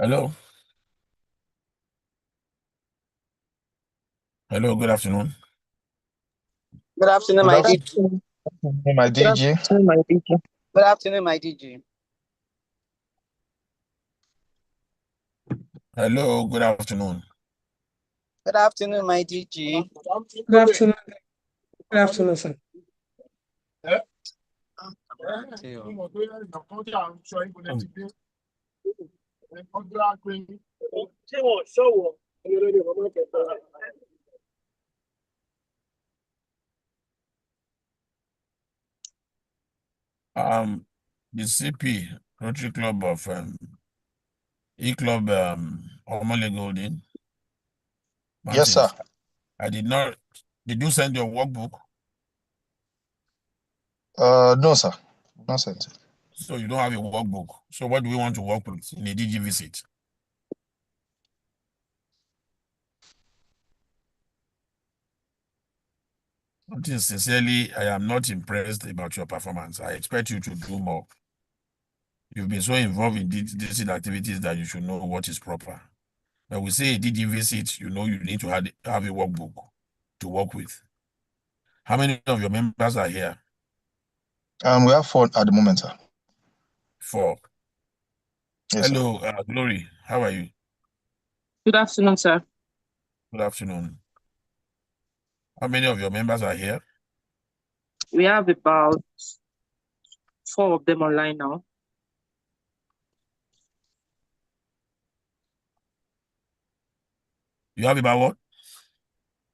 Hello. Hello, good afternoon. Good afternoon, Good my DG. afternoon, my Good DG. afternoon, my DG. Good afternoon, my DG. Hello, good afternoon. Good afternoon, my DG. Good afternoon. Good afternoon, sir. The CP, Rotary Club of E-Club Omole Golden, Yes, sir. Martins. Did you send your workbook? No, sir. Not sent. So you don't have a workbook. So what do we want to work with in a DG visit? Sincerely, I am not impressed about your performance. I expect you to do more. You've been so involved in these activities that you should know what is proper. When we say a DG visit, you know you need to have a workbook to work with. How many of your members are here? We have 4 at the moment, sir. 4. Yes, sir. Hello, Glory. How are you? Good afternoon, sir. Good afternoon. How many of your members are here? We have about 4 of them online now. You have about what?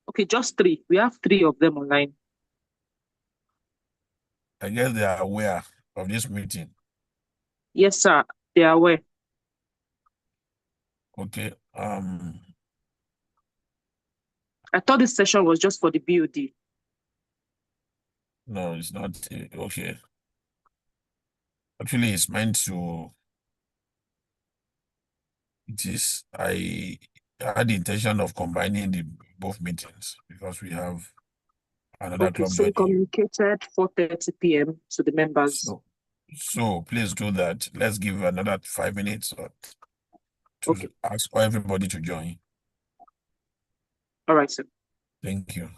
Okay, just 3. We have 3 of them online. I guess they are aware of this meeting. Yes, sir. They are aware. Okay. I thought this session was just for the BOD. No, it's not. Okay. Actually, it's meant to. I had the intention of combining both meetings because we have another Okay, club so we joining you. communicated 4:30 p.m. to the members. So please do that. Let's give another 5 minutes to Okay. ask everybody to join. All right, sir. Thank you.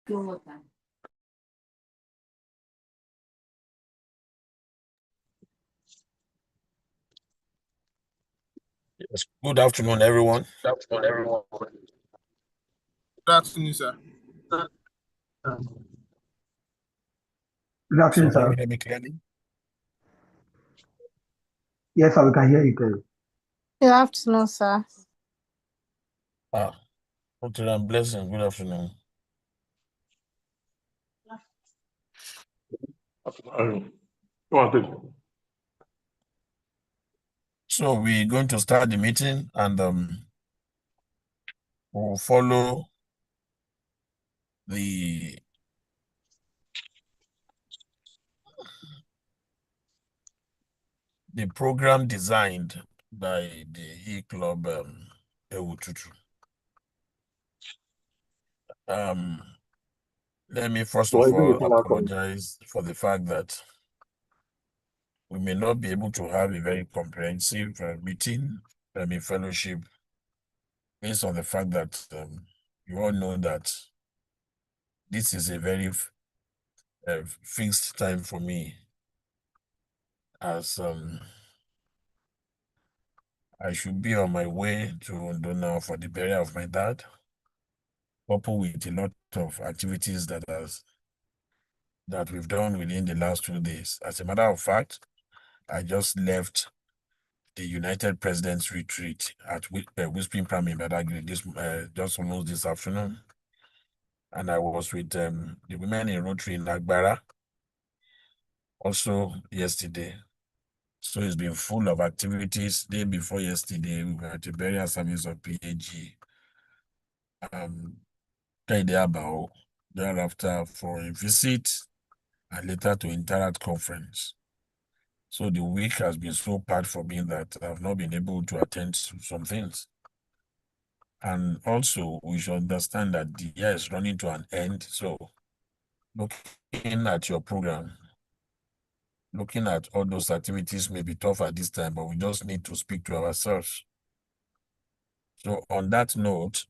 Yes. Good afternoon, everyone. Good afternoon, sir. Good So afternoon, can sir. you hear me clearly? Yes, sir, we can hear you clearly. Good afternoon, sir. Rotary and blessing. Good afternoon. So we're going to start the meeting, and we'll follow the program designed by the E-Club Ewutuntun. Let me first of all apologize for the fact that we may not be able to have a very comprehensive meeting, fellowship, based on the fact that you all know that this is a very fixed time for me, as I should be on my way to London for the burial of my dad, coupled with a lot of activities that we've done within the last 2 days. As a matter of fact, I just left the United Presidents Retreat at Whispering Prime in Badagry just almost this afternoon. And I was with the women in Rotary in Agbara also yesterday. So it's been full of activities. Day before yesterday, we were at the burial service of PAG. Thereafter for a visit and later to Interact conference. So the week has been so bad for me that I've not been able to attend to some things. And also, we should understand that the year is running to an end. So looking at your program, looking at all those activities may be tough at this time, but we just need to speak to ourselves. So on that note,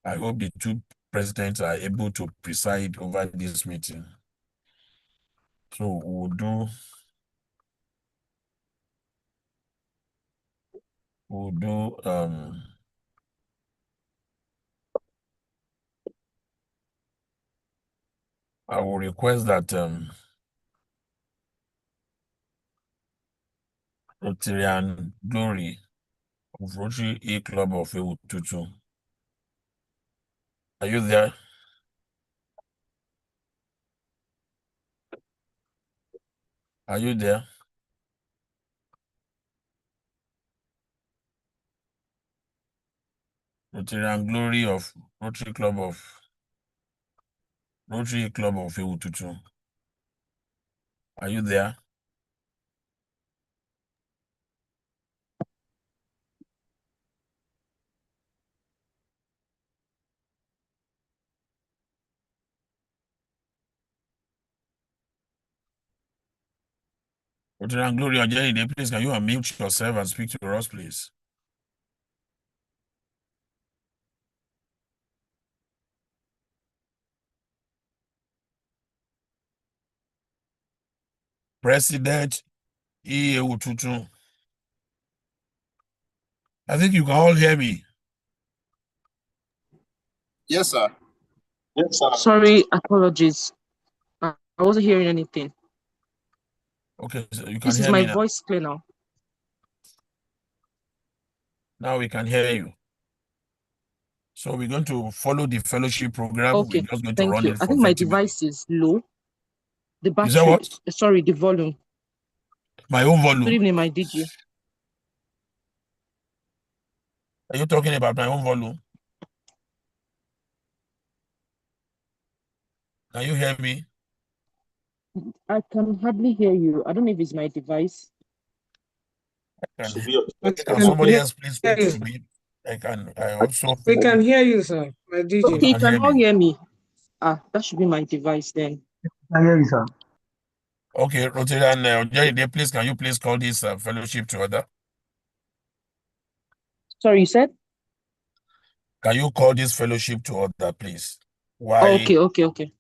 I hope the two presidents are able to preside over this meeting. So I will request that Rotary Glory of Rotary A Club of Ewutuntun. Are you there? Are you there? Rotary Glory of Rotary Club of Ewutuntun. Are you there? Rotary Glory of Jerry, please can you unmute yourself and speak to us, please? President Ewutuntun. I think you can all hear me. Yes, sir. Yes, sir. Sorry, apologies. I wasn't hearing anything. Okay, so you can This is hear my me now. voice clear now. Now we can hear you. So we're going to follow the fellowship program. Okay, We're just going to thank run you. it I for think my 30 minutes. device is low. The Is that battery, what? sorry, the volume. My own Good volume. evening, my DG. Are you talking about my own volume? Can you hear me? I can hardly hear you. I don't know if it's my device. Can somebody else please speak to me? I also We can hear you, sir. My DJ. You Okay, you can can hear all me. hear me. That should be my device then. I hear you, sir. Okay, Rotary and Jerry, please can you please call this fellowship to order? Sorry, you said? Can you call this fellowship to order, please? Why? Okay.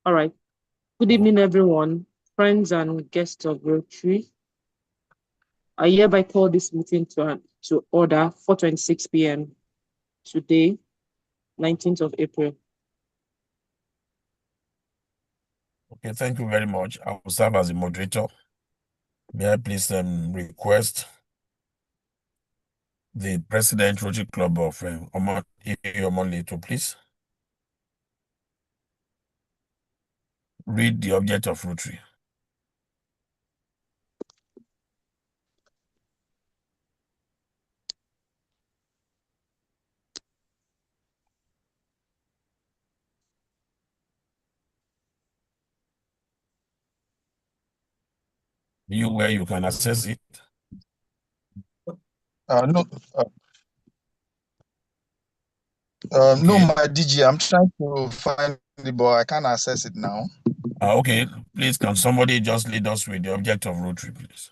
All right. Good evening, everyone, friends and guests of Rotary. I hereby call this meeting to order 4:26 p.m. today, 19th of April. Okay, thank you very much. I will serve as the moderator. May I please request the President Rotary Club of Omole to please read the object of Rotary. Where you can access it. No. Okay. No, my DG. I'm trying to find it, but I can't access it now. Okay, please can somebody just lead us with the object of Rotary, please?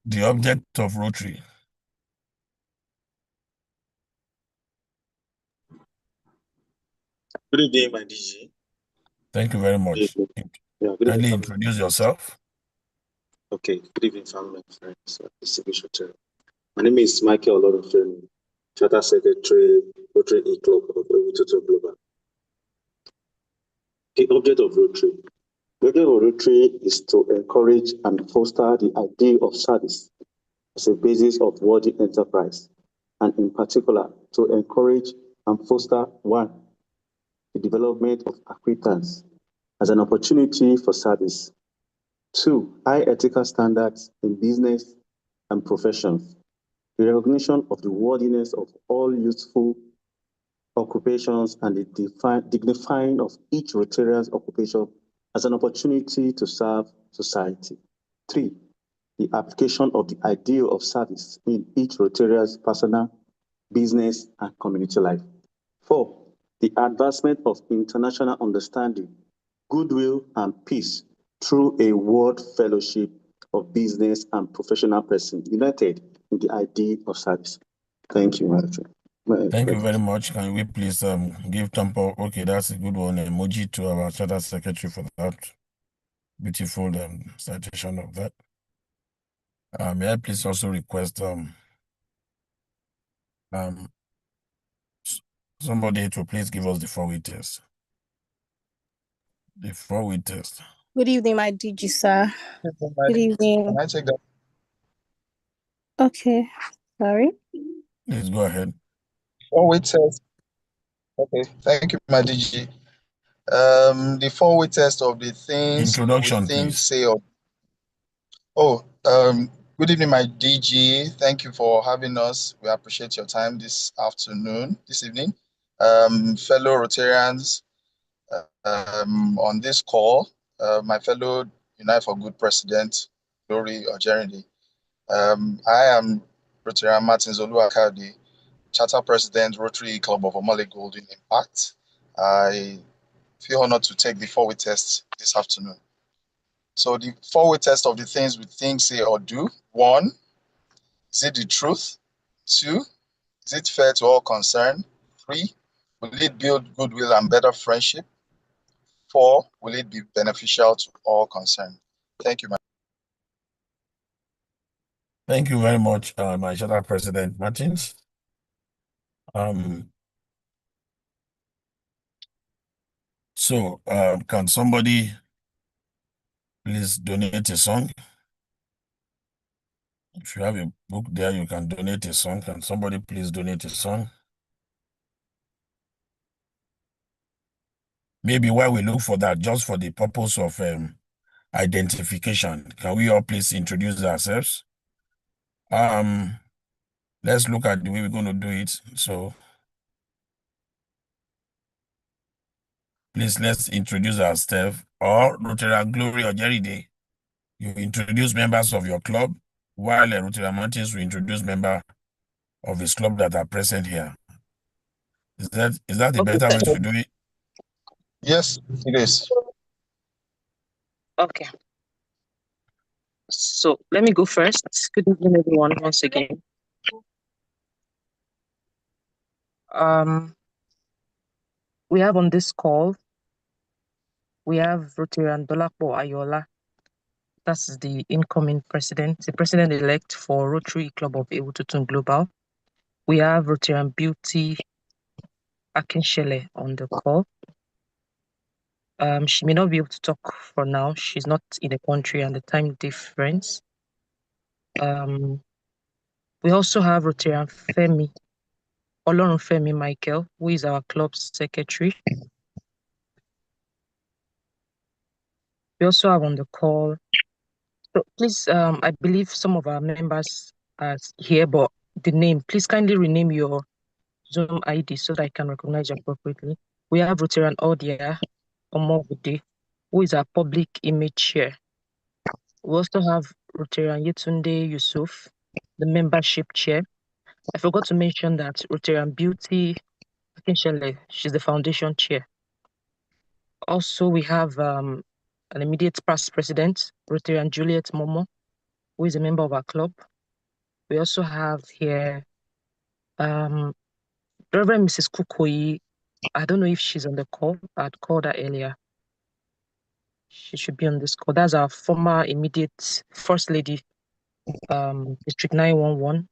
The object of Rotary. Good evening, my DG. Thank you very much. Yeah, Kindly introduce yourself. Okay, good evening, family and friends. My name is Michael Olorunfemi, Charter Secretary, Rotary A Club of Ewutuntun Global. The object of Rotary. The object of Rotary is to encourage and foster the idea of service as a basis of worthy enterprise, and in particular, to encourage and foster one, the development of acquaintance as an opportunity for service, 2, high ethical standards in business and professions. The recognition of the worthiness of all useful occupations and the dignifying of each Rotarian's occupation as an opportunity to serve society. 3, the application of the ideal of service in each Rotarian's personal, business, and community life. 4, the advancement of international understanding, goodwill, and peace through a world fellowship of business and professional persons united in the ideal of service. Thank you, Madam Chair. Thank you very much. Can we please give Tampo? Okay, that's a good one. Emoji to our Charter Secretary for that beautiful citation of that. May I please also request somebody to please give us the 4-way test. The 4-way test. Good evening, my DG, sir. Good evening. Can I take that? Okay, sorry. Please go ahead. 4-way test. Okay, thank you, my DG. The 4-way test of the things Introduction, we think, please. say, or good evening, my DG. Thank you for having us. We appreciate your time this evening. Fellow Rotarians on this call, my fellow Unite for Good President, Glory Ojerinde. I am Rotarian Martin Zoluakade, Charter President, Rotary Club of Omole Golden Impact. I feel honored to take the 4-way test this afternoon. So the 4-way test of the things we think, say, or do. 1, is it the truth? 2, is it fair to all concerned? 3, will it build goodwill and better friendship? 4, will it be beneficial to all concerned? Thank you, ma'am. Thank you very much, my Charter President Martins. So, can somebody please donate a song? If you have a book there, you can donate a song. Can somebody please donate a song? Maybe while we look for that, just for the purpose of identification, can we all please introduce ourselves? Let's look at the way we're going to do it. So, please, let's introduce ourselves. Or Rotary Glory or Jerry Day, you introduce members of your club, while Rotary Mountains will introduce members of his club that are present here. Is that the better way to do it? Yes, it is. Okay. So let me go first. Good evening, everyone, once again. We have on this call, we have Rotary Dolapo Ayola. That's the incoming president, the president-elect for Rotary Club of Ewutuntun Global. We have Rotary Beauty Akinshele on the call. She may not be able to talk for now. She's not in the country and the time difference. We also have Rotary Femi, Olorunfemi Michael, who is our club secretary. We also have on the call. So please, I believe some of our members are here, but the name, please kindly rename your Zoom ID so that I can recognize you appropriately. We have Rotarian Odia Omole, who is our public image chair. We also have Rotarian Yetunde Yusuf, the membership chair. I forgot to mention that Rotarian Beauty Akinshele, she's the foundation chair. Also, we have an immediate past president, Rotarian Juliet Momo, who is a member of our club. We also have here Reverend Mrs. Kukoyi. I don't know if she's on the call. I'd called her earlier. She should be on this call. That's our former immediate First Lady, District 911.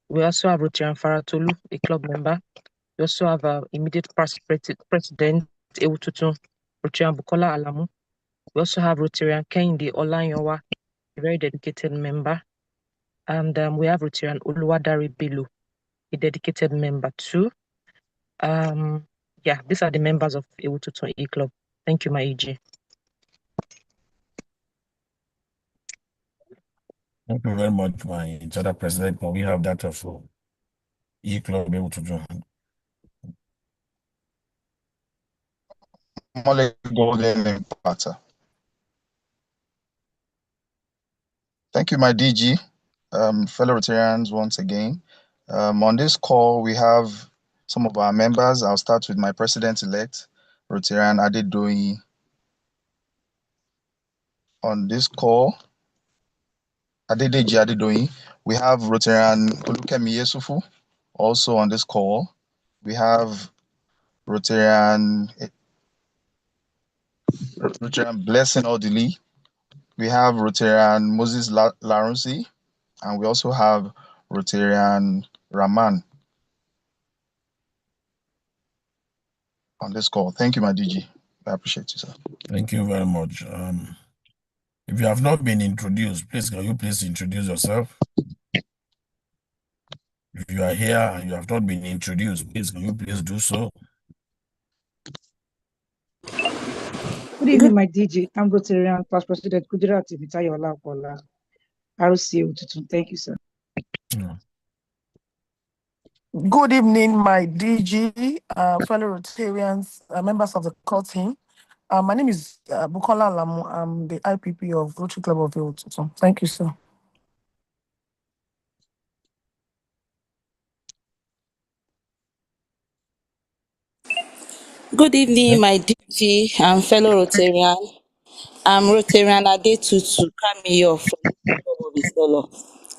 We also have Rotarian Faratolu, a club member. We also have our immediate past president, Ewutuntun, Rotarian Bukola Alamu. We also have Rotarian Kehinde Olanyowa, a very dedicated member. And we have Rotarian Oluwadari Bello, a dedicated member too. Yeah, these are the members of Ewutuntun E Club. Thank you, my EG. Thank you very much, my charter president. Can we have that also? E-club Ewutuntun. Omole Golden Imparter. Thank you, my DG, fellow Rotarians, once again. On this call, we have some of our members. I'll start with my president-elect, Rotarian Adedoyin. On this call, Adedeji Adedoyin, we have Rotarian Olukemi Yesufu. Also on this call, we have Rotarian Blessing Odili. We have Rotarian Moses Larunsi, and we also have Rotarian Raman on this call. Thank you, my DG. I appreciate you, sir. Thank you very much. If you have not been introduced, please can you please introduce yourself? If you are here and you have not been introduced, please can you please do so? Good evening, my DG. I'm Rotarian Past President Kudirati Vitayola Kola, RC Ewutuntun. Thank you, sir. Good evening, my DG, fellow Rotarians, members of the core team. My name is Bukola Lamu. I'm the IPP of Rotary Club of Ewutuntun. Thank you, sir. Good evening, my DG and fellow Rotarian. I'm Rotarian Adetutu Kamiyo from Isolo,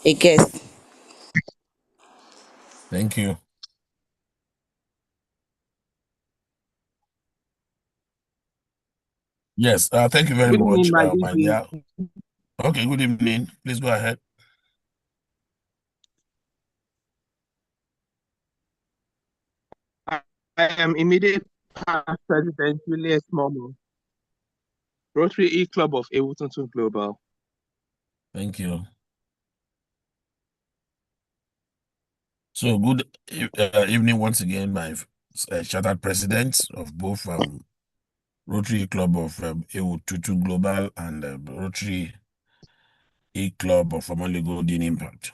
a guest. Thank you. Yes, thank you very Good much, evening, my my DG. dear. Okay, good evening. Please go ahead. I am immediate past President Julius Momo, Rotary E-Club of Ewutuntun Global. Thank you. So good evening once again, my chartered presidents of both Rotary Club of Ewutuntun Global and Rotary E-Club of Omole Golden Impact.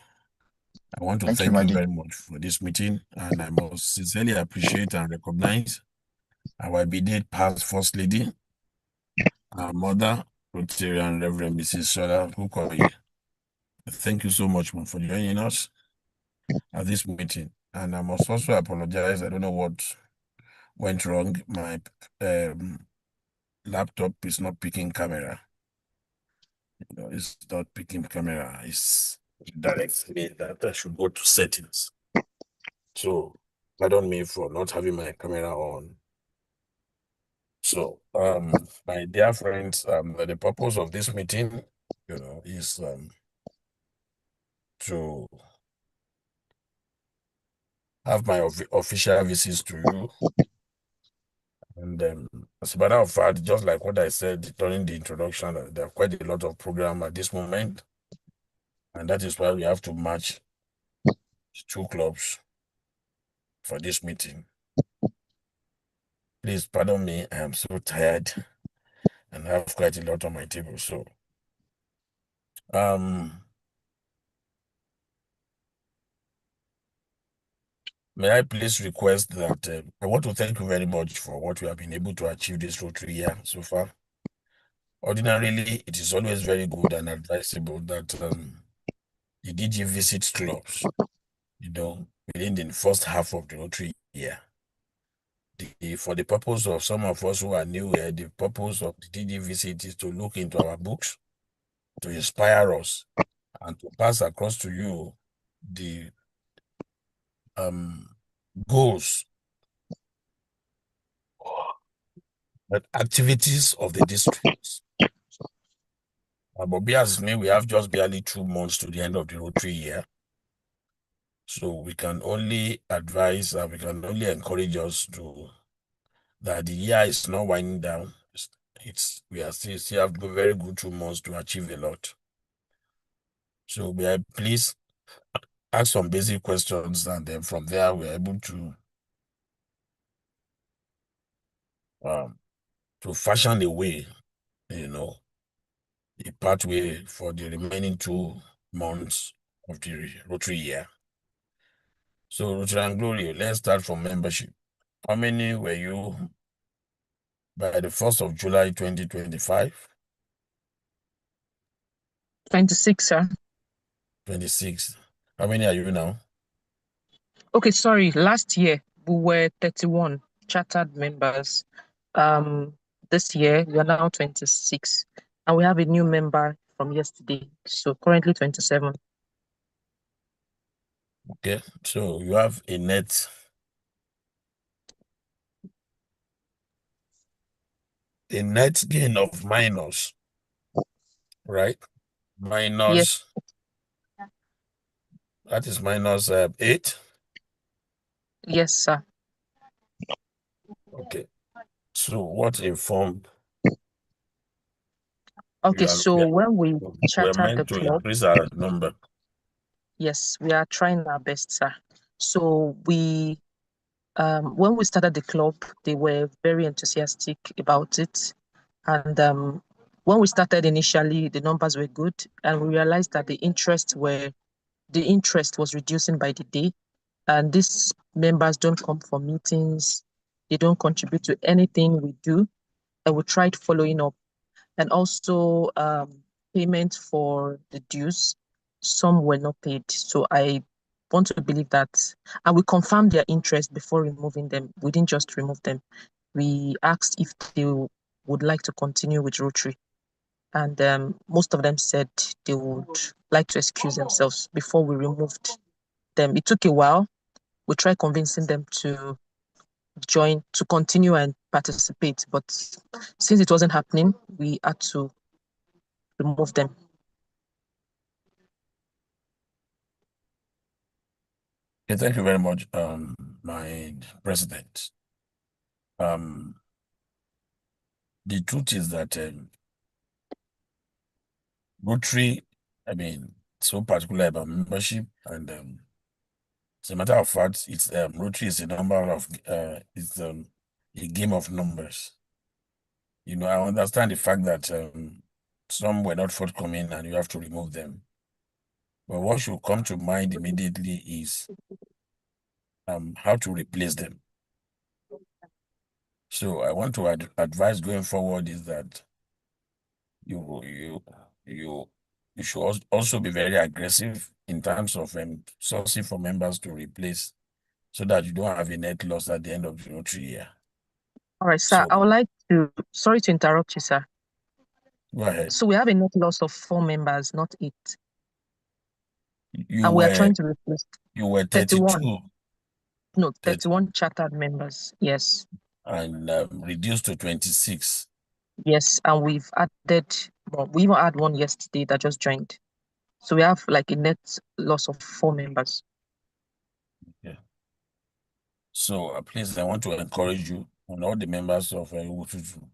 I want to thank you very much for this meeting, and I most sincerely appreciate and recognize our immediate past First Lady, our mother, Rotarian Reverend Mrs. Shola Kukoyi. Thank you so much for joining us at this meeting. And I must also apologize. I don't know what went wrong. My laptop is not picking camera. It's not picking camera. It directs me that I should go to settings. So pardon me for not having my camera on. So, my dear friends, the purpose of this meeting, is to have my official visits to you. And as a matter of fact, just like what I said during the introduction, there are quite a lot of programs at this moment. And that is why we have to match two clubs for this meeting. Please pardon me, I am so tired and have quite a lot on my table. So, may I please request that I want to thank you very much for what we have been able to achieve this Rotary year so far. Ordinarily, it is always very good and advisable that the DG visits clubs, within the first half of the Rotary year. For the purpose of some of us who are new here, the purpose of the DG visit is to look into our books, to inspire us, and to pass across to you the goals, but activities of the districts. But as me, we have just barely 2 months to the end of the Rotary year. So we can only advise and we can only encourage us to that the year is not winding down. We are still have very good 2 months to achieve a lot. So may I please ask some basic questions, and then from there we're able to fashion a way, a pathway for the remaining 2 months of the Rotary year. So, Rotary and Glory, let's start from membership. How many were you by the 1st of July 2025? 26, sir. 26. How many are you now? Okay, sorry. Last year we were 31 chartered members. This year we are now 26, and we have a new member from yesterday. So currently 27. Okay, so you have a net gain of minus, right? Yes, Minus, that is minus 8. yes, sir. Okay, so what informed Okay, you so when we we're chartered the meant to club, increase our number? yes, we are trying our best, sir. So when we started the club, they were very enthusiastic about it. And when we started initially, the numbers were good, and we realized that the interest was reducing by the day. And these members don't come for meetings, they don't contribute to anything we do. And we tried following up, and also payment for the dues. Some were not paid. So I want to believe that, and we confirmed their interest before removing them. We didn't just remove them. We asked if they would like to continue with Rotary. And most of them said they would like to excuse themselves before we removed them. It took a while. We tried convincing them to join, to continue and participate. But since it wasn't happening, we had to remove them. Okay, thank you very much, my president. The truth is that Rotary, I mean, so particular about membership, and as a matter of fact, it's Rotary is a number of it's a game of numbers. You know, I understand the fact that some were not forthcoming and you have to remove them. But what should come to mind immediately is how to replace them. So I want to advise going forward is that you should also be very aggressive in terms of sourcing for members to replace, so that you don't have a net loss at the end of the Rotary year. All right, sir. So I would like to, sorry to interrupt you, sir. go ahead. So we have a net loss of 4 members, not 8. You And we are were trying to replace 31. 32 No, 31 chartered members. Yes. and reduced to 26. Yes. And we've added, well, we even had one yesterday that just joined. So we have like a net loss of 4 members. Yeah. So please, I want to encourage you and all the members of Ewutuntun,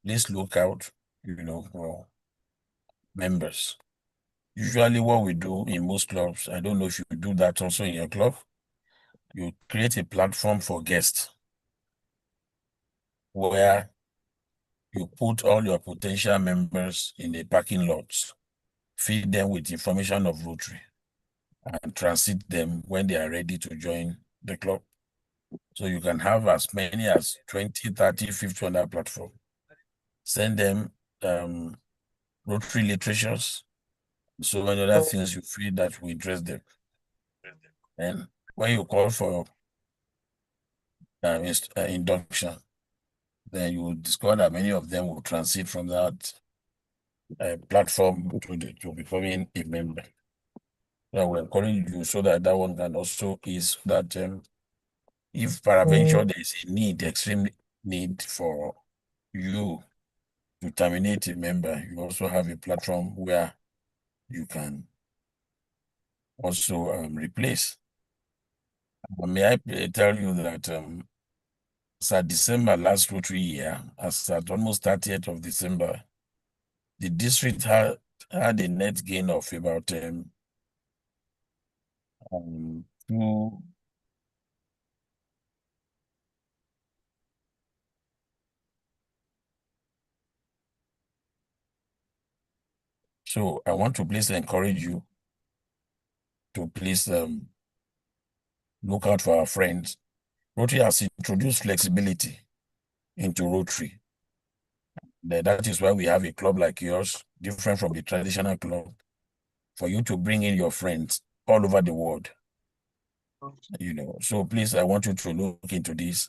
please look out, for members. Usually what we do in most clubs, I don't know if you do that also in your club, you create a platform for guests where you put all your potential members in the parking lots, feed them with information of Rotary, and transit them when they are ready to join the club. So you can have as many as 20, 30, 50 on that platform. Send them Rotary literatures, so many other things you feel that will interest them. And when you call for induction, then you will discover that many of them will transit from that platform to becoming a member. I will encourage you so that that one can also is that if peradventure there is a need, extreme need for you to terminate a member, you also have a platform where you can also replace. May I tell you that as at December last Rotary year, as at almost 30th of December, the district had a net gain of about two. So I want to please encourage you to please look out for our friends. Rotary has introduced flexibility into Rotary. That is why we have a club like yours, different from the traditional club, for you to bring in your friends all over the world. So please, I want you to look into this,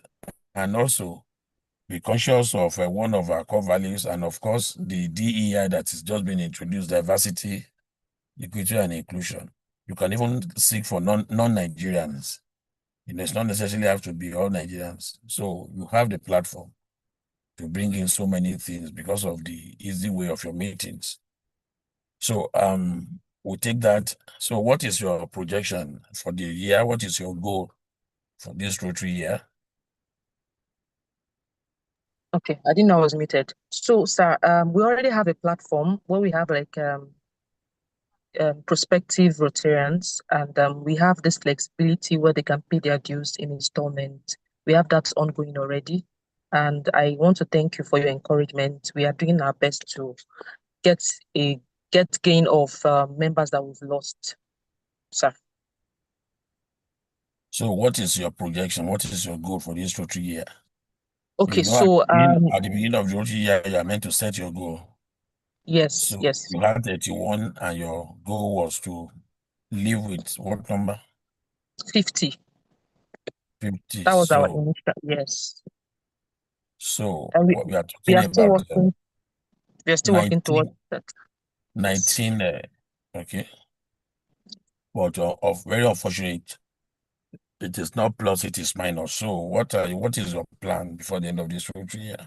and also be conscious of one of our core values, and of course, the DEI that is just been introduced: diversity, equity, and inclusion. You can even seek for non-Nigerians. It's not necessarily have to be all Nigerians. So you have the platform to bring in so many things because of the easy way of your meetings. So we'll take that. So what is your projection for the year? What is your goal for this Rotary year? Okay, I didn't know I was muted. So, sir, we already have a platform where we have like prospective Rotarians, and we have this flexibility where they can pay their dues in installment. We have that ongoing already, and I want to thank you for your encouragement. We are doing our best to get gain of members that we've lost, sir. So what is your projection? What is your goal for this Rotary year? Okay, at so the beginning of the Rotary year, you are meant to set your goal. yes, So yes, you had 31 and your goal was to live with what number? 50. 50. That was our So initial, yes. so And what we are we talking are still about working. We are still working towards 19, that. 19 okay. But of very unfortunate, it is not plus, it is minus. So what is your plan before the end of this Rotary year?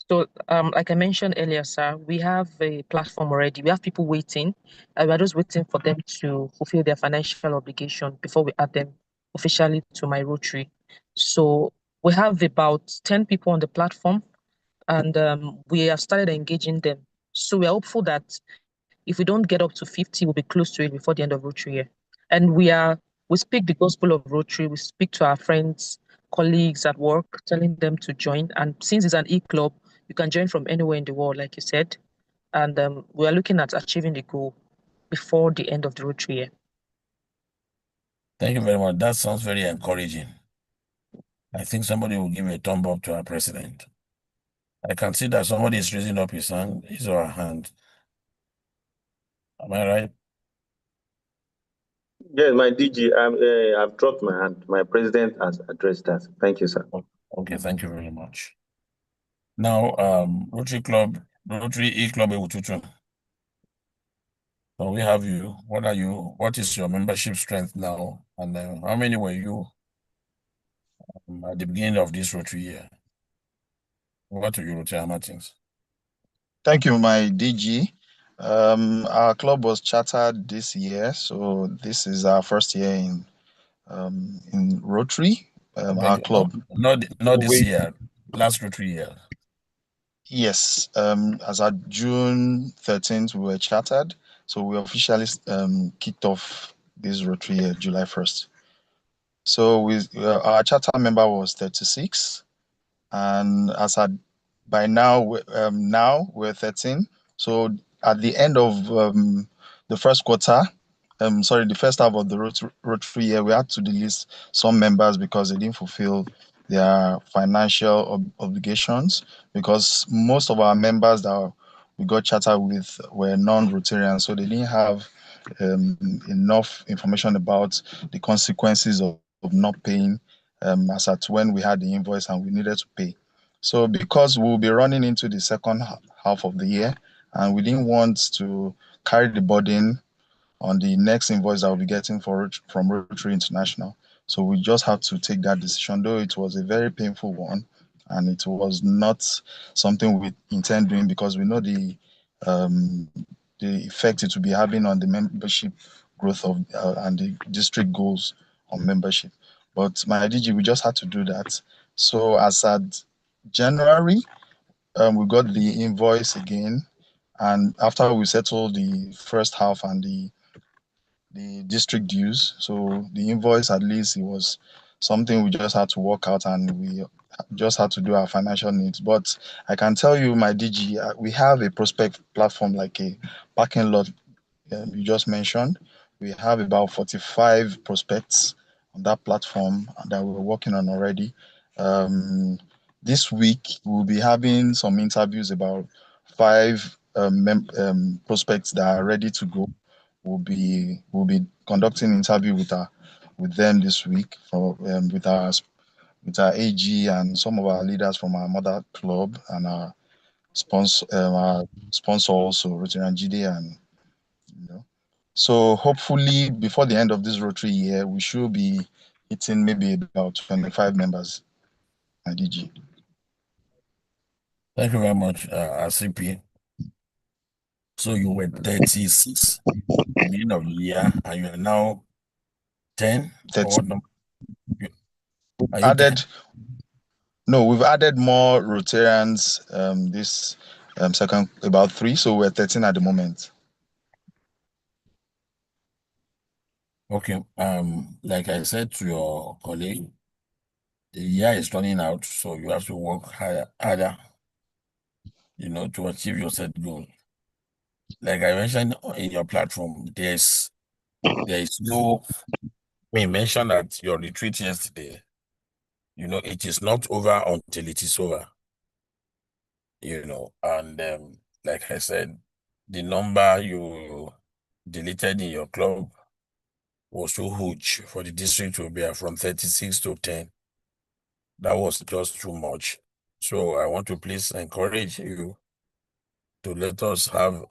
So, like I mentioned earlier, sir, we have a platform already. We have people waiting. We are just waiting for them to fulfill their financial obligation before we add them officially to my Rotary. So we have about 10 people on the platform, and we have started engaging them. So we are hopeful that if we don't get up to 50, we'll be close to it before the end of Rotary year. And we speak the gospel of Rotary. We speak to our friends, colleagues at work, telling them to join. And since it's an e-club, you can join from anywhere in the world, like you said. And we are looking at achieving the goal before the end of the Rotary year. Thank you very much. That sounds very encouraging. I think somebody will give a thumb up to our president. I can see that somebody is raising up his or her hand. Am I right? Yes, my DG, I've dropped my hand. My president has addressed that. Thank you, sir. Okay, thank you very much. Now, Rotary E-Club Ewutuntun. So we have you. What is your membership strength now? And how many were you at the beginning of this Rotary year? What are you, Rotary Martins? Thank you, my DG. Our club was chartered this year, so this is our first year in Rotary. Our club. Not this year, last Rotary year. Yes, as at June 13th, we were chartered. So we officially kicked off this Rotary year, July 1st. So our charter member was 36. And by now, now we're 13. So at the end of the first quarter, the first half of the Rotary year, we had to delist some members because they didn't fulfill their financial obligations, because most of our members that we got chartered with were non-Rotarians, so they didn't have enough information about the consequences of not paying as at when we had the invoice and we needed to pay. So because we'll be running into the second half of the year, and we didn't want to carry the burden on the next invoice that we'll be getting from Rotary International. So we just had to take that decision, though it was a very painful one, and it was not something we intend doing, because we know the effect it will be having on the membership growth of and the district goals on membership. But my DG, we just had to do that. So as at January, we got the invoice again, and after we settled the first half and the district dues, so the invoice, at least it was something we just had to work out, and we just had to do our financial needs. But I can tell you, my DG, we have a prospect platform like a parking lot you just mentioned. We have about 45 prospects on that platform that we're working on already. This week, we'll be having some interviews about 5 prospects that are ready to go. We'll be conducting interview with them this week with our AG and some of our leaders from our mother club and our sponsor also, Rotary and GD, and you know. So hopefully before the end of this Rotary year, we should be hitting maybe about 25 members at DG. Thank you very much, RCP. So you were 36 beginning of the year, and you are now 10. Or what number? Are you 10? No, we've added more Rotarians this second, about 3, so we're 13 at the moment. Okay. Like I said to your colleague, the year is running out, so you have to work harder, to achieve your set goal. Like I mentioned in your platform, there is no. We mentioned at your retreat yesterday. It is not over until it is over. And like I said, the number you deleted in your club was too huge for the district to be from 36 to 10. That was just too much. So I want to please encourage you to let us have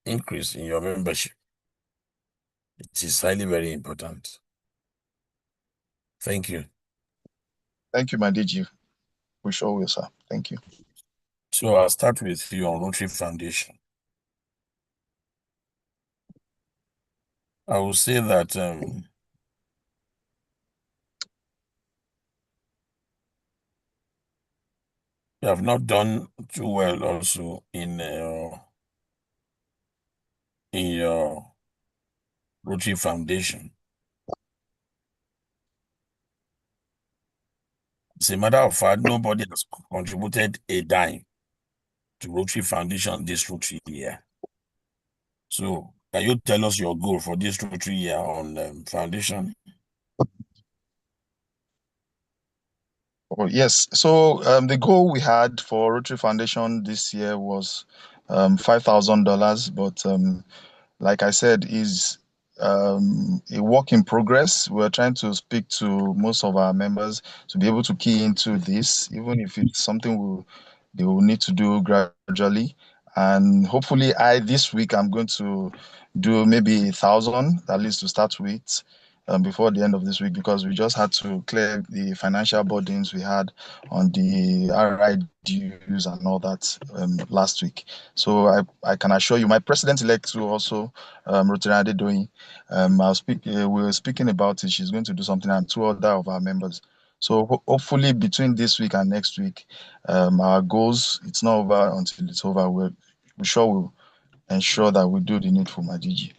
increase in your membership. It is highly very important. Thank you. Thank you, my DG. We sure will, sir. Thank you. So I'll start with you on Rotary Foundation. I will say that you have not done too well also in your Rotary Foundation. As a matter of fact, nobody has contributed a dime to Rotary Foundation this Rotary year. So can you tell us your goal for this Rotary year on foundation? Oh, yes. So the goal we had for Rotary Foundation this year was $5,000, but like I said, is a work in progress. We're trying to speak to most of our members to be able to key into this, even if it's something they will need to do gradually. And hopefully, this week I'm going to do maybe 1,000 at least to start with. Before the end of this week, because we just had to clear the financial burdens we had on the RI dues and all that last week. So I can assure you, my president-elect who also, Rotary Adedoyin, we were speaking about it. She's going to do something, and 2 other of our members. So hopefully between this week and next week, our goals, it's not over until it's over. We sure will ensure that we do the needful, my DG.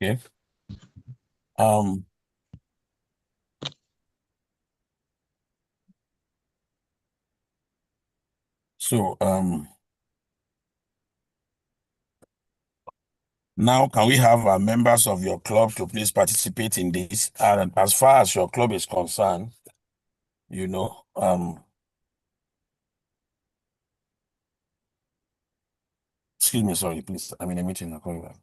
Okay. So now can we have members of your club to please participate in this? And as far as your club is concerned, excuse me, sorry, please. I'm in a meeting. I'll call you back.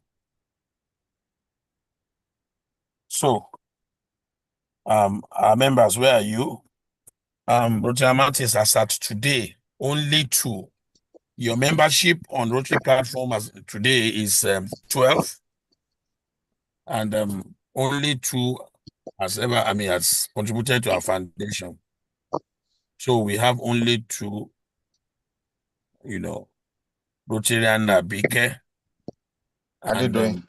So, our members, where are you? Rotary Martins, as at today, only 2. Your membership on Rotary platform as today is 12, and only 2 has contributed to our foundation. So we have only 2, Rotarian Bike and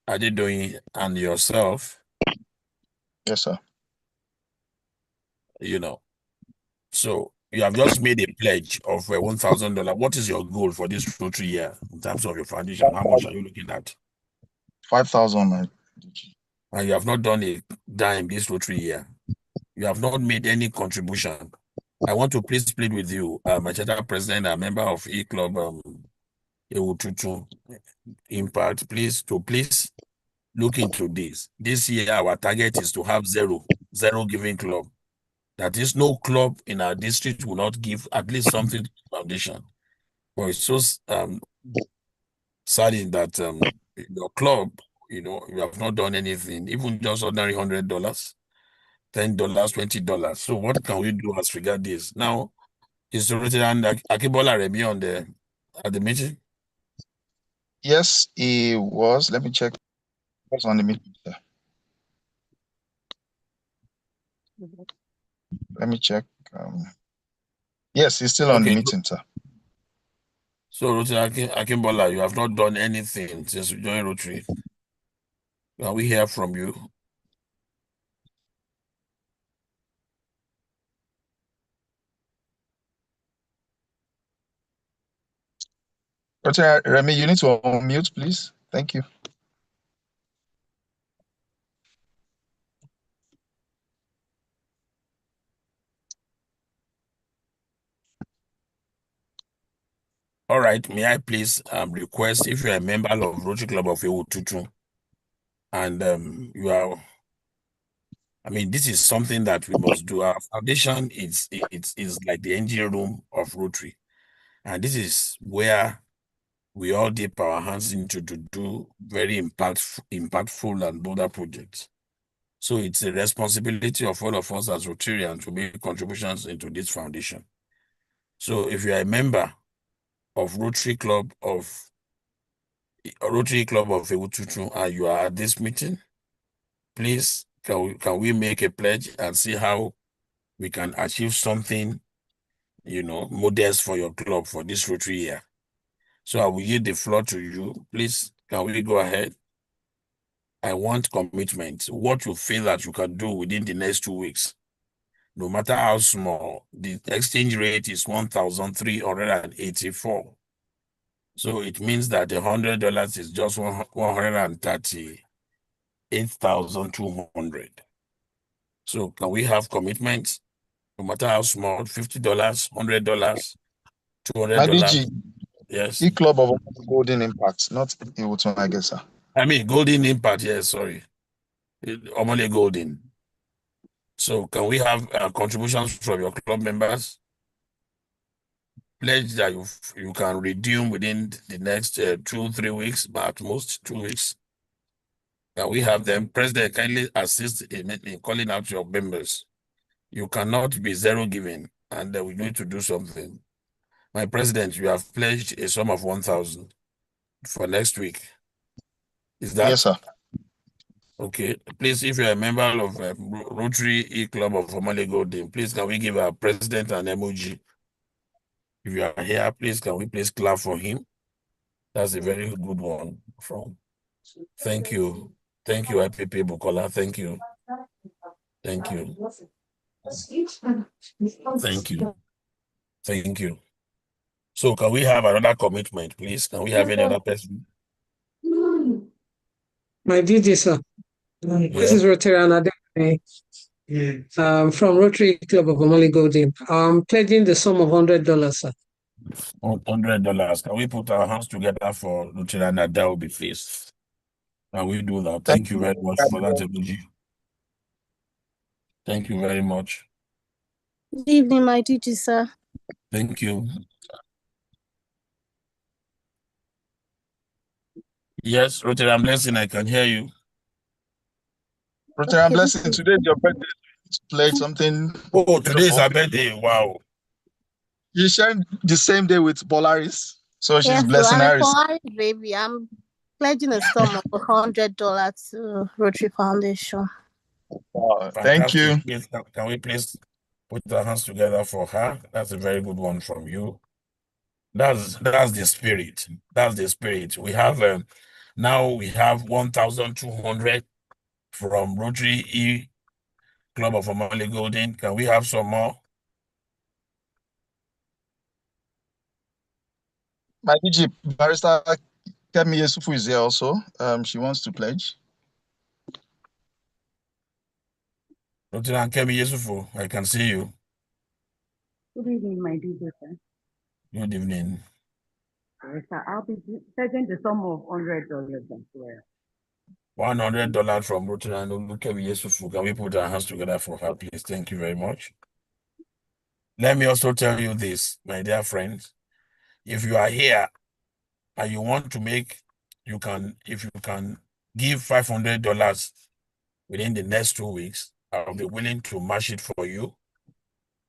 Adedoyin and yourself. Yes, sir. So you have just made a pledge of $1,000. What is your goal for this Rotary year in terms of your foundation? How much are you looking at? 5,000, my DG. and you have not done a dime this Rotary year, you have not made any contribution, I want to please plead with you, my charter president and member of E-Club Ewutuntun Impact, please look into this. This year, our target is to have zero giving club. That is, no club in our district will not give at least something to the foundation. But it's so saddening that your club, you have not done anything, even just ordinary $100, $10, $20. So what can we do as regard this? Now, is Rotary and Akibola Remi at the meeting? Yes, he was. Let me check. He was on the meeting, sir. Let me check. Yes, he's still on the meeting, sir. So, Rotary Akimbola, you have not done anything since you joined Rotary. Can we hear from you? Rotary Remy, you need to unmute, please. Thank you. All right, may I please request, if you're a member of Rotary Club of Ewutuntun and you are, this is something that we must do. Our foundation is like the engine room of Rotary, and this is where we all dip our hands into to do very impactful and bolder projects. So it's a responsibility of all of us as Rotarians to make contributions into this foundation. So if you are a member of Rotary Club of Ewutuntun and you are at this meeting, please can we make a pledge and see how we can achieve something, modest for your club for this Rotary year. So I will yield the floor to you. Please, can we go ahead? I want commitment. What you feel that you can do within the next 2 weeks, no matter how small. The exchange rate is 1,384. So it means that $100 is just 138,200. So can we have commitments, no matter how small? $50, $100, $200. Yes. E-Club of Golden Impact, not Ewutuntun, I guess, sir. Golden Impact. Yes, sorry, Omole Golden. So can we have contributions from your club members? Pledge that you can redeem within the next 2-3 weeks, but at most 2 weeks. Can we have them? President, kindly assist in calling out your members. You cannot be zero giving, and we need to do something. My president, you have pledged a sum of 1,000 for next week. Is that? Yes, sir. Okay. Please, if you're a member of Rotary E-Club of Omole Golden, please can we give our president an emoji? If you are here, please can we please clap for him? That's a very good one. Thank you. Thank you, IPP Bukola. Thank you. Thank you. Thank you. Thank you. So can we have another commitment, please? Can we have any other person? My DG, sir. This is Rotary from Rotary Club of Omole Golden. I'm pledging the sum of $100, sir. $100. Can we put our hands together for Rotary and that will be pleased? Can we do that? Thank you very much for that, emoji. Thank you very much. Good evening, my DG, sir. Thank you. Yes, Rotary and Blessing, I can hear you. Rotary and Blessing, today is your birthday. To play something. Oh, today is our birthday. Wow. You shared the same day with Polaris, so she's yes, blessing I'm Harris. Polaris, baby. I'm pledging a sum of $100 to Rotary Foundation. Thank you. Please, can we please put our hands together for her? That's a very good one from you. That's the spirit. That's the spirit. We have now we have 1,200 from Rotary E Club of Omole Golden. Can we have some more? My DG, Barrister Kemi Yesufu is here also. She wants to pledge. Lieutenant Kemi Yesufu, I can see you. Good evening, my dear sir. Good evening. Yes, sir. I'll be pledging the sum of $100 as well. $100 from Lieutenant Kemi Yesufu. Can we put our hands together for her, please? Thank you very much. Let me also tell you this, my dear friends. If you are here and you want to make, if you can give $500 within the next 2 weeks, I'll be willing to match it for you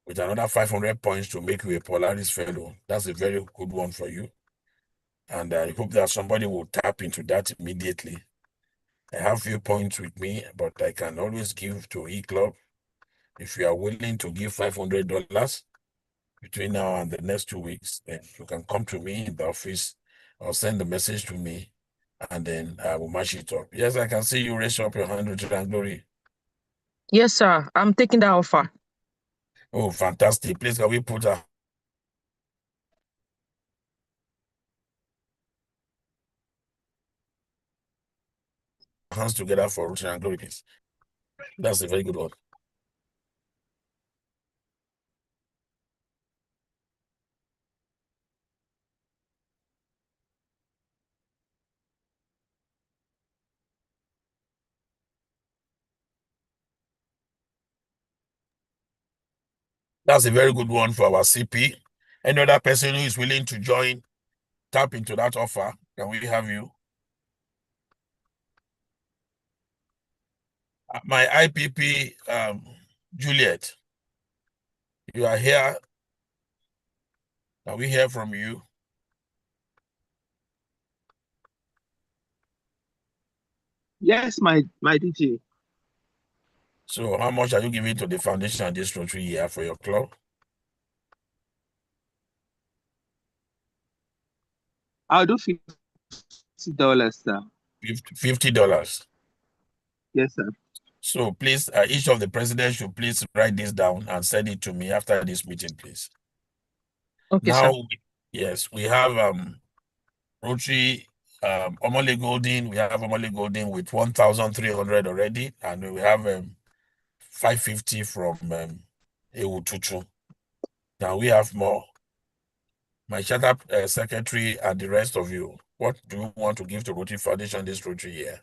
with another 500 points to make you a Polaris Fellow. That's a very good one for you. And I hope that somebody will tap into that immediately. I have few points with me, but I can always give to E-Club. If you are willing to give $500 between now and the next 2 weeks, then you can come to me in the office or send a message to me, and then I will match it up. Yes, I can see you raise up your hand, Richard and Glory. Yes, sir. I'm taking that offer. Oh, fantastic. Please, can we put our hands together for Richard and Glory, please? That's a very good one. That's a very good one for our CP. Any other person who is willing to join, tap into that offer. Can we have you? My IPP, Juliet, you are here. Can we hear from you? Yes, my DG. So how much are you giving to the foundation this Rotary year for your club? I'll do $50, sir. $50. Yes, sir. So please, each of the presidents should please write this down and send it to me after this meeting, please. Okay, Now, sir. yes, we have Rotary Omole Golden. We have Omole Golden with 1,300 already, and we have 550 from Ewutuntun. Now we have more. My charter secretary and the rest of you, what do you want to give to Rotary Foundation this Rotary year?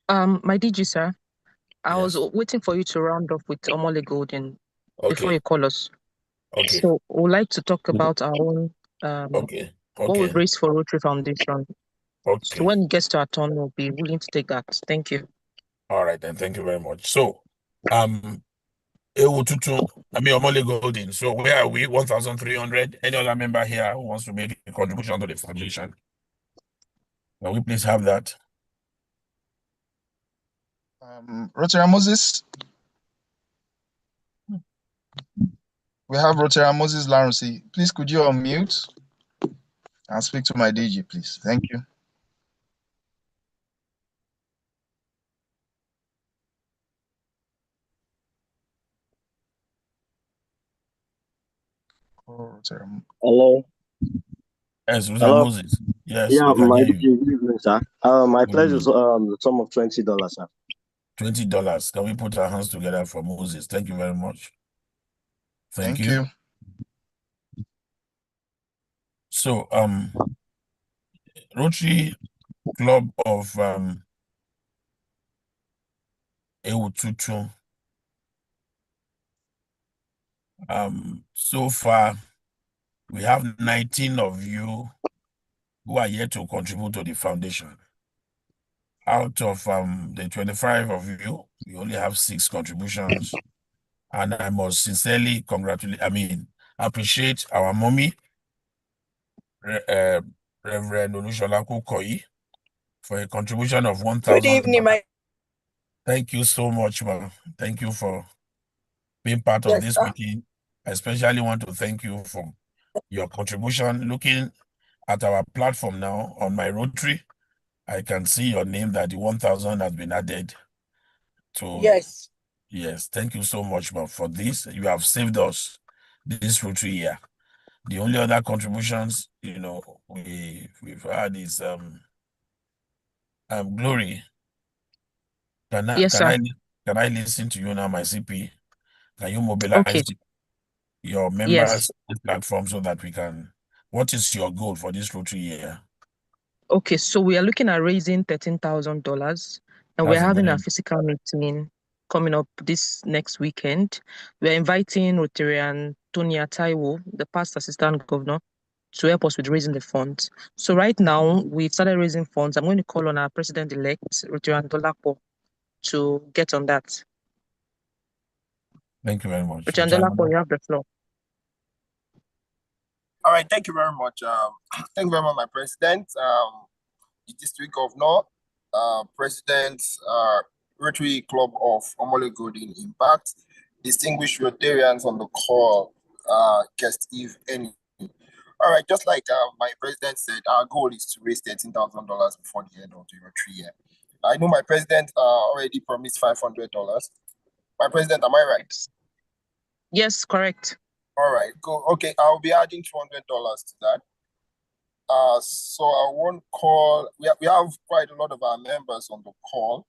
My DG, sir. I was Yes. waiting for you to round up with Omole Golden before Okay. you call us. Okay. So we'd like to talk about our own Okay. what we've Okay. raised for Rotary Foundation. So Okay. when it gets to our turn, we'll be willing to take that. Thank you. All right, then. Thank you very much. So, Ewutuntun, Omole Golden. So where are we? 1,300. Any other member here who wants to make a contribution to the foundation? Can we please have that? Rotary Moses. We have Rotary Moses Larency. Please, could you unmute and speak to my DG, please? Thank you. Hello. Yes, Mr. Hello. Moses. Yes, Yeah, we can my hear you. good evening, sir. My Good pledge is evening. the sum of $20, sir. $20. Can we put our hands together for Moses? Thank you very much. Thank you. So, Rotary Club of Ewutuntun. So far, we have 19 of you who are yet to contribute to the foundation. Out of the 25 of you, we only have 6 contributions. And I must sincerely appreciate our mommy, Reverend Olusholaku Koyi, for a contribution of 1,000. Good evening, my. Thank you so much, ma'am. Thank you for being part of this meeting. I especially want to thank you for your contribution. Looking at our platform now on my Rotary, I can see your name that the 1,000 has been added to. Yes. Yes, thank you so much, ma'am, for this. You have saved us this Rotary year. The only other contributions, we've had is Glory. Yes, sir. Can I listen to you now, my CP? Can you mobilize Okay. your Yes. members platform so that we can? What is your goal for this Rotary year? Okay, so we are looking at raising $13,000, and we're having a physical meeting coming up this next weekend. We're inviting Rotarian Tonia Taiwo, the past assistant governor, to help us with raising the funds. So right now, we've started raising funds. I'm going to call on our president-elect, Rotarian Dolapo, to get on that. Thank you very much. Rotarian Dolapo, you have the floor. All right, thank you very much. Thank you very much, my president, the district governor, president, Rotary Club of Omole Golden Impact, distinguished Rotarians on the call, guest if any. All right, just like my president said, our goal is to raise $13,000 before the end of the Rotary year. I know my president already promised $500. My president, am I right? Yes, correct. All right, go. Okay, I'll be adding $200 to that. So I won't call. We have quite a lot of our members on the call.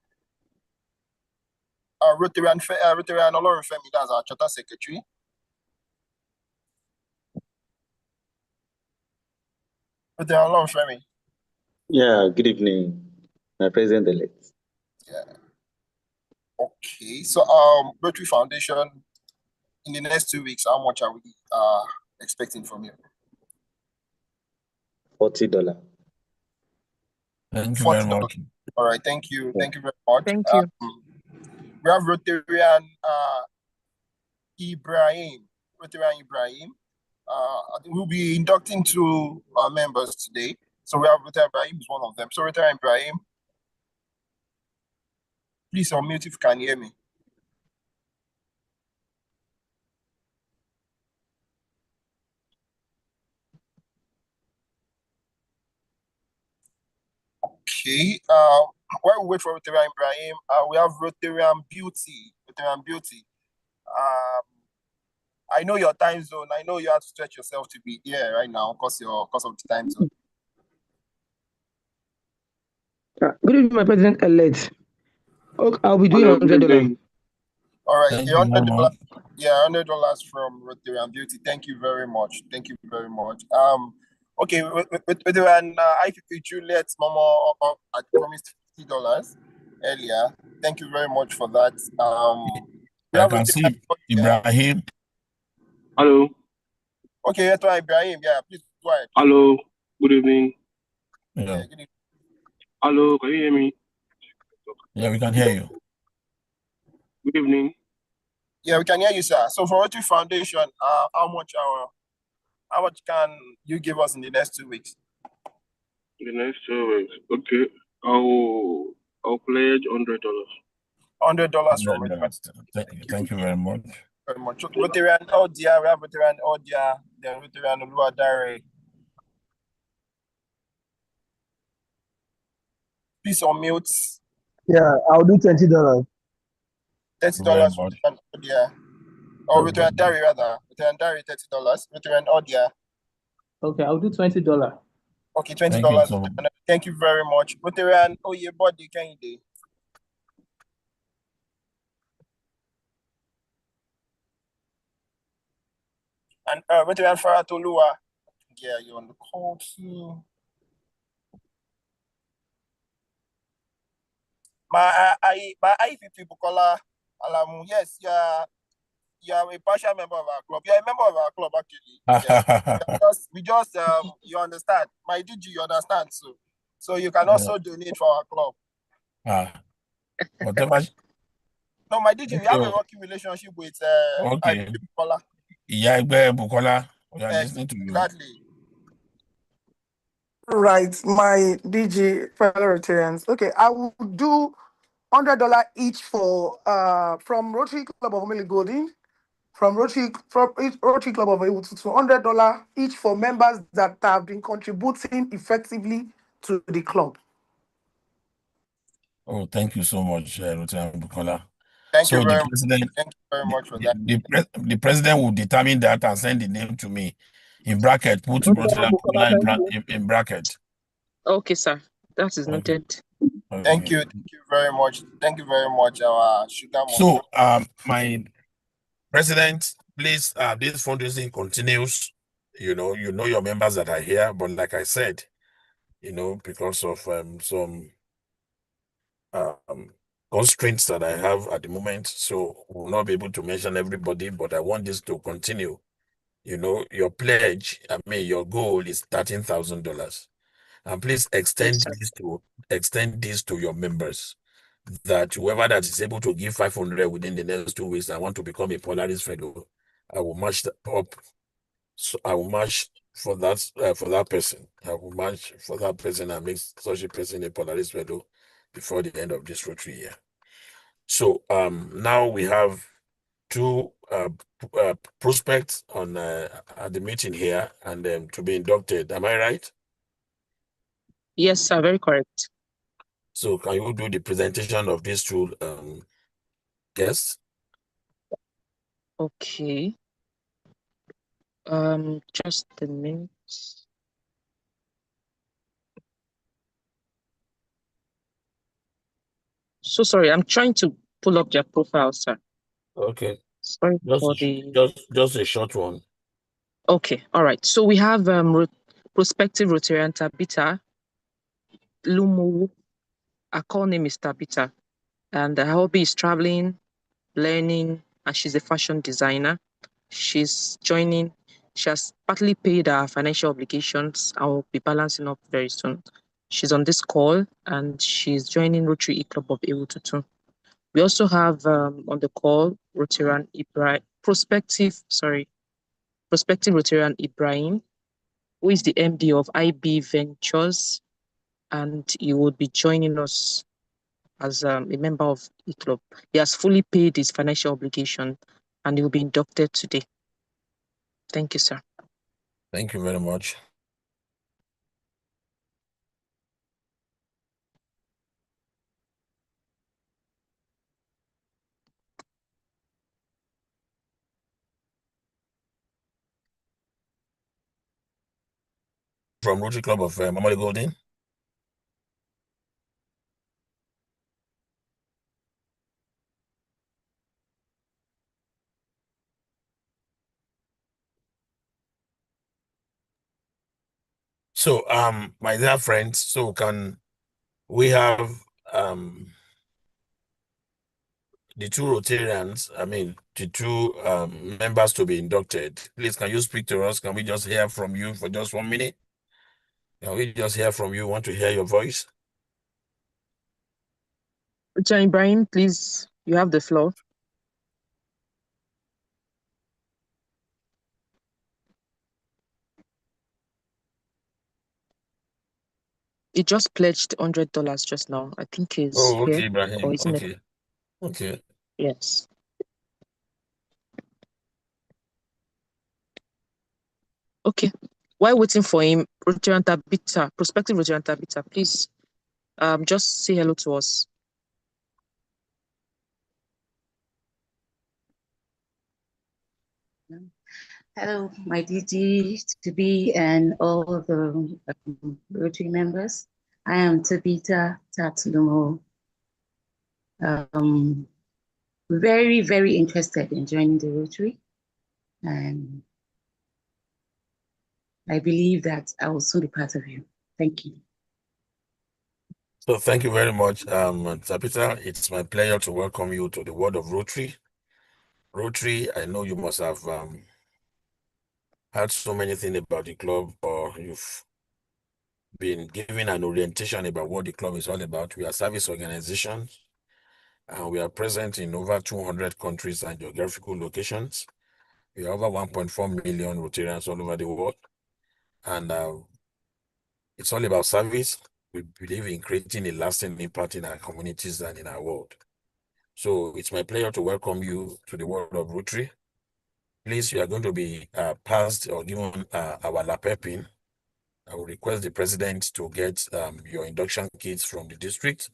Rotarian Olorunfemi, that's our charter secretary. Rotarian Olorunfemi. Yeah, good evening, my president-elect. Yeah. Okay, so Rotary Foundation, in the next 2 weeks, how much are we expecting from you? $40. Thank you very much. All right, thank you. Thank you very much. Thank you. We have Rotarian Ibrahim. I think we'll be inducting 2 members today. So we have Rotarian Ibrahim is one of them. So Rotarian Ibrahim, please unmute if you can hear me. Okay. While we wait for Rotarian Ibrahim, we have Rotarian Beauty. I know your time zone. I know you have to stretch yourself to be here right now because of the time zone. Good evening, my president-elect. I'll be doing $100. All right, Thank you very much. Yeah, $100 from Rotarian Beauty. Thank you very much. Okay, with IPP Juliet Momo, I promised $50 earlier. Thank you very much for that. I can see Ibrahim. Hello. Okay, that's why Ibrahim. Yeah, please go ahead. Hello. Good evening. Yeah. Good evening. Hello. Can you hear me? Yeah, we can hear you. Good evening. Yeah, we can hear you, sir. So for Rotary Foundation, how much can you give us in the next 2 weeks? The next 2 weeks. Okay. I'll pledge $100. $100 from Rotary. Thank you very much. Rotarian Odia, we have Rotarian Odia, then Rotarian Oluwadare. Please unmute. Yeah, I'll do $20. $30 for Rotarian Odia. Or Rotarian Dari rather. Rotarian Dari $30. Rotarian Odia. Okay, I'll do $20. Okay, $20. Thank you very much. Rotarian Oyebode, can you do? And Rotarian Faratolua. Yeah, you're on the call too. My IPP Bukola Alamu, yes, you are a partial member of our club. You're a member of our club, actually. Yeah. You understand. My DG, you understand. So you can also donate for our club. Whatever. No, my DG, we have a working relationship with IPP Bukola. Yeah, Bukola. We are listening to you. Exactly. Right, my DG fellow Rotarians. Okay, I will do $100 each for from Rotary Club of Omole Golden, from Rotary Club of Ewutuntun, $100 each for members that have been contributing effectively to the club. Oh, thank you so much, Rotarian Bukola. Thank you very much for that. The president will determine that and send the name to me. In bracket, put Rotarian Bukola in bracket. Okay, sir. That is noted. Thank you very much. Thank you very much, our sugar mommy. So, my president, please, this fundraising continues. You know your members that are here, but like I said, because of some constraints that I have at the moment, so we'll not be able to mention everybody, but I want this to continue. Your pledge, your goal is $13,000. And please extend this to your members, that whoever that is able to give 500 within the next 2 weeks, I want to become a Polaris fellow, I will match up. So I will match for that person. I will match for that person and make such a person a Polaris fellow before the end of this Rotary year. So now we have two prospects on at the meeting here, and to be inducted. Am I right? Yes, sir. Very correct. So can you do the presentation of these two guests? Okay. Just a minute. So sorry, I'm trying to pull up their profile, sir. Okay. Sorry for just a short one. Okay, all right. So we have prospective Rotarian Tabitha Lumo. Her call name is Tabitha, and her hobby is traveling, learning, and she's a fashion designer. She has partly paid her financial obligations and will be balancing up very soon. She's on this call and she's joining Rotary E-Club of Ewutuntun. We also have on the call Rotarian prospective Rotarian Ibrahim, who is the MD of IB Ventures, and he will be joining us as a member of E-Club. He has fully paid his financial obligation and he will be inducted today. Thank you, sir. Thank you very much. From Rotary Club of Omole Golden. So, my dear friends, so can we have the two Rotarians, the two members to be inducted? Please, can you speak to us? Can we just hear from you for just 1 minute? Can we just hear from you? Want to hear your voice? Rotarian Ibrahim, please, you have the floor. He just pledged $100 just now. I think he's okay, here. Ibrahim. Or isn't Okay. it? Okay. Yes. Okay. While waiting for him, Rotarian Tabitha, prospective Rotarian Tabitha, please just say hello to us. Hello, my DG to be and all the Rotary members. I am Tabitha Tatlumo. Very, very interested in joining the Rotary. And I believe that I will soon be part of you. Thank you. So thank you very much, Tabitha. It's my pleasure to welcome you to the world of Rotary. Rotary, I know you must have heard so many things about the club, or you've been given an orientation about what the club is all about. We are a service organization, and we are present in over 200 countries and geographical locations. We are over 1.4 million Rotarians all over the world, and it's all about service. We believe in creating a lasting impact in our communities and in our world. So it's my pleasure to welcome you to the world of Rotary. Please, you are going to be passed or given our lapel pin. I will request the president to get your induction kits from the district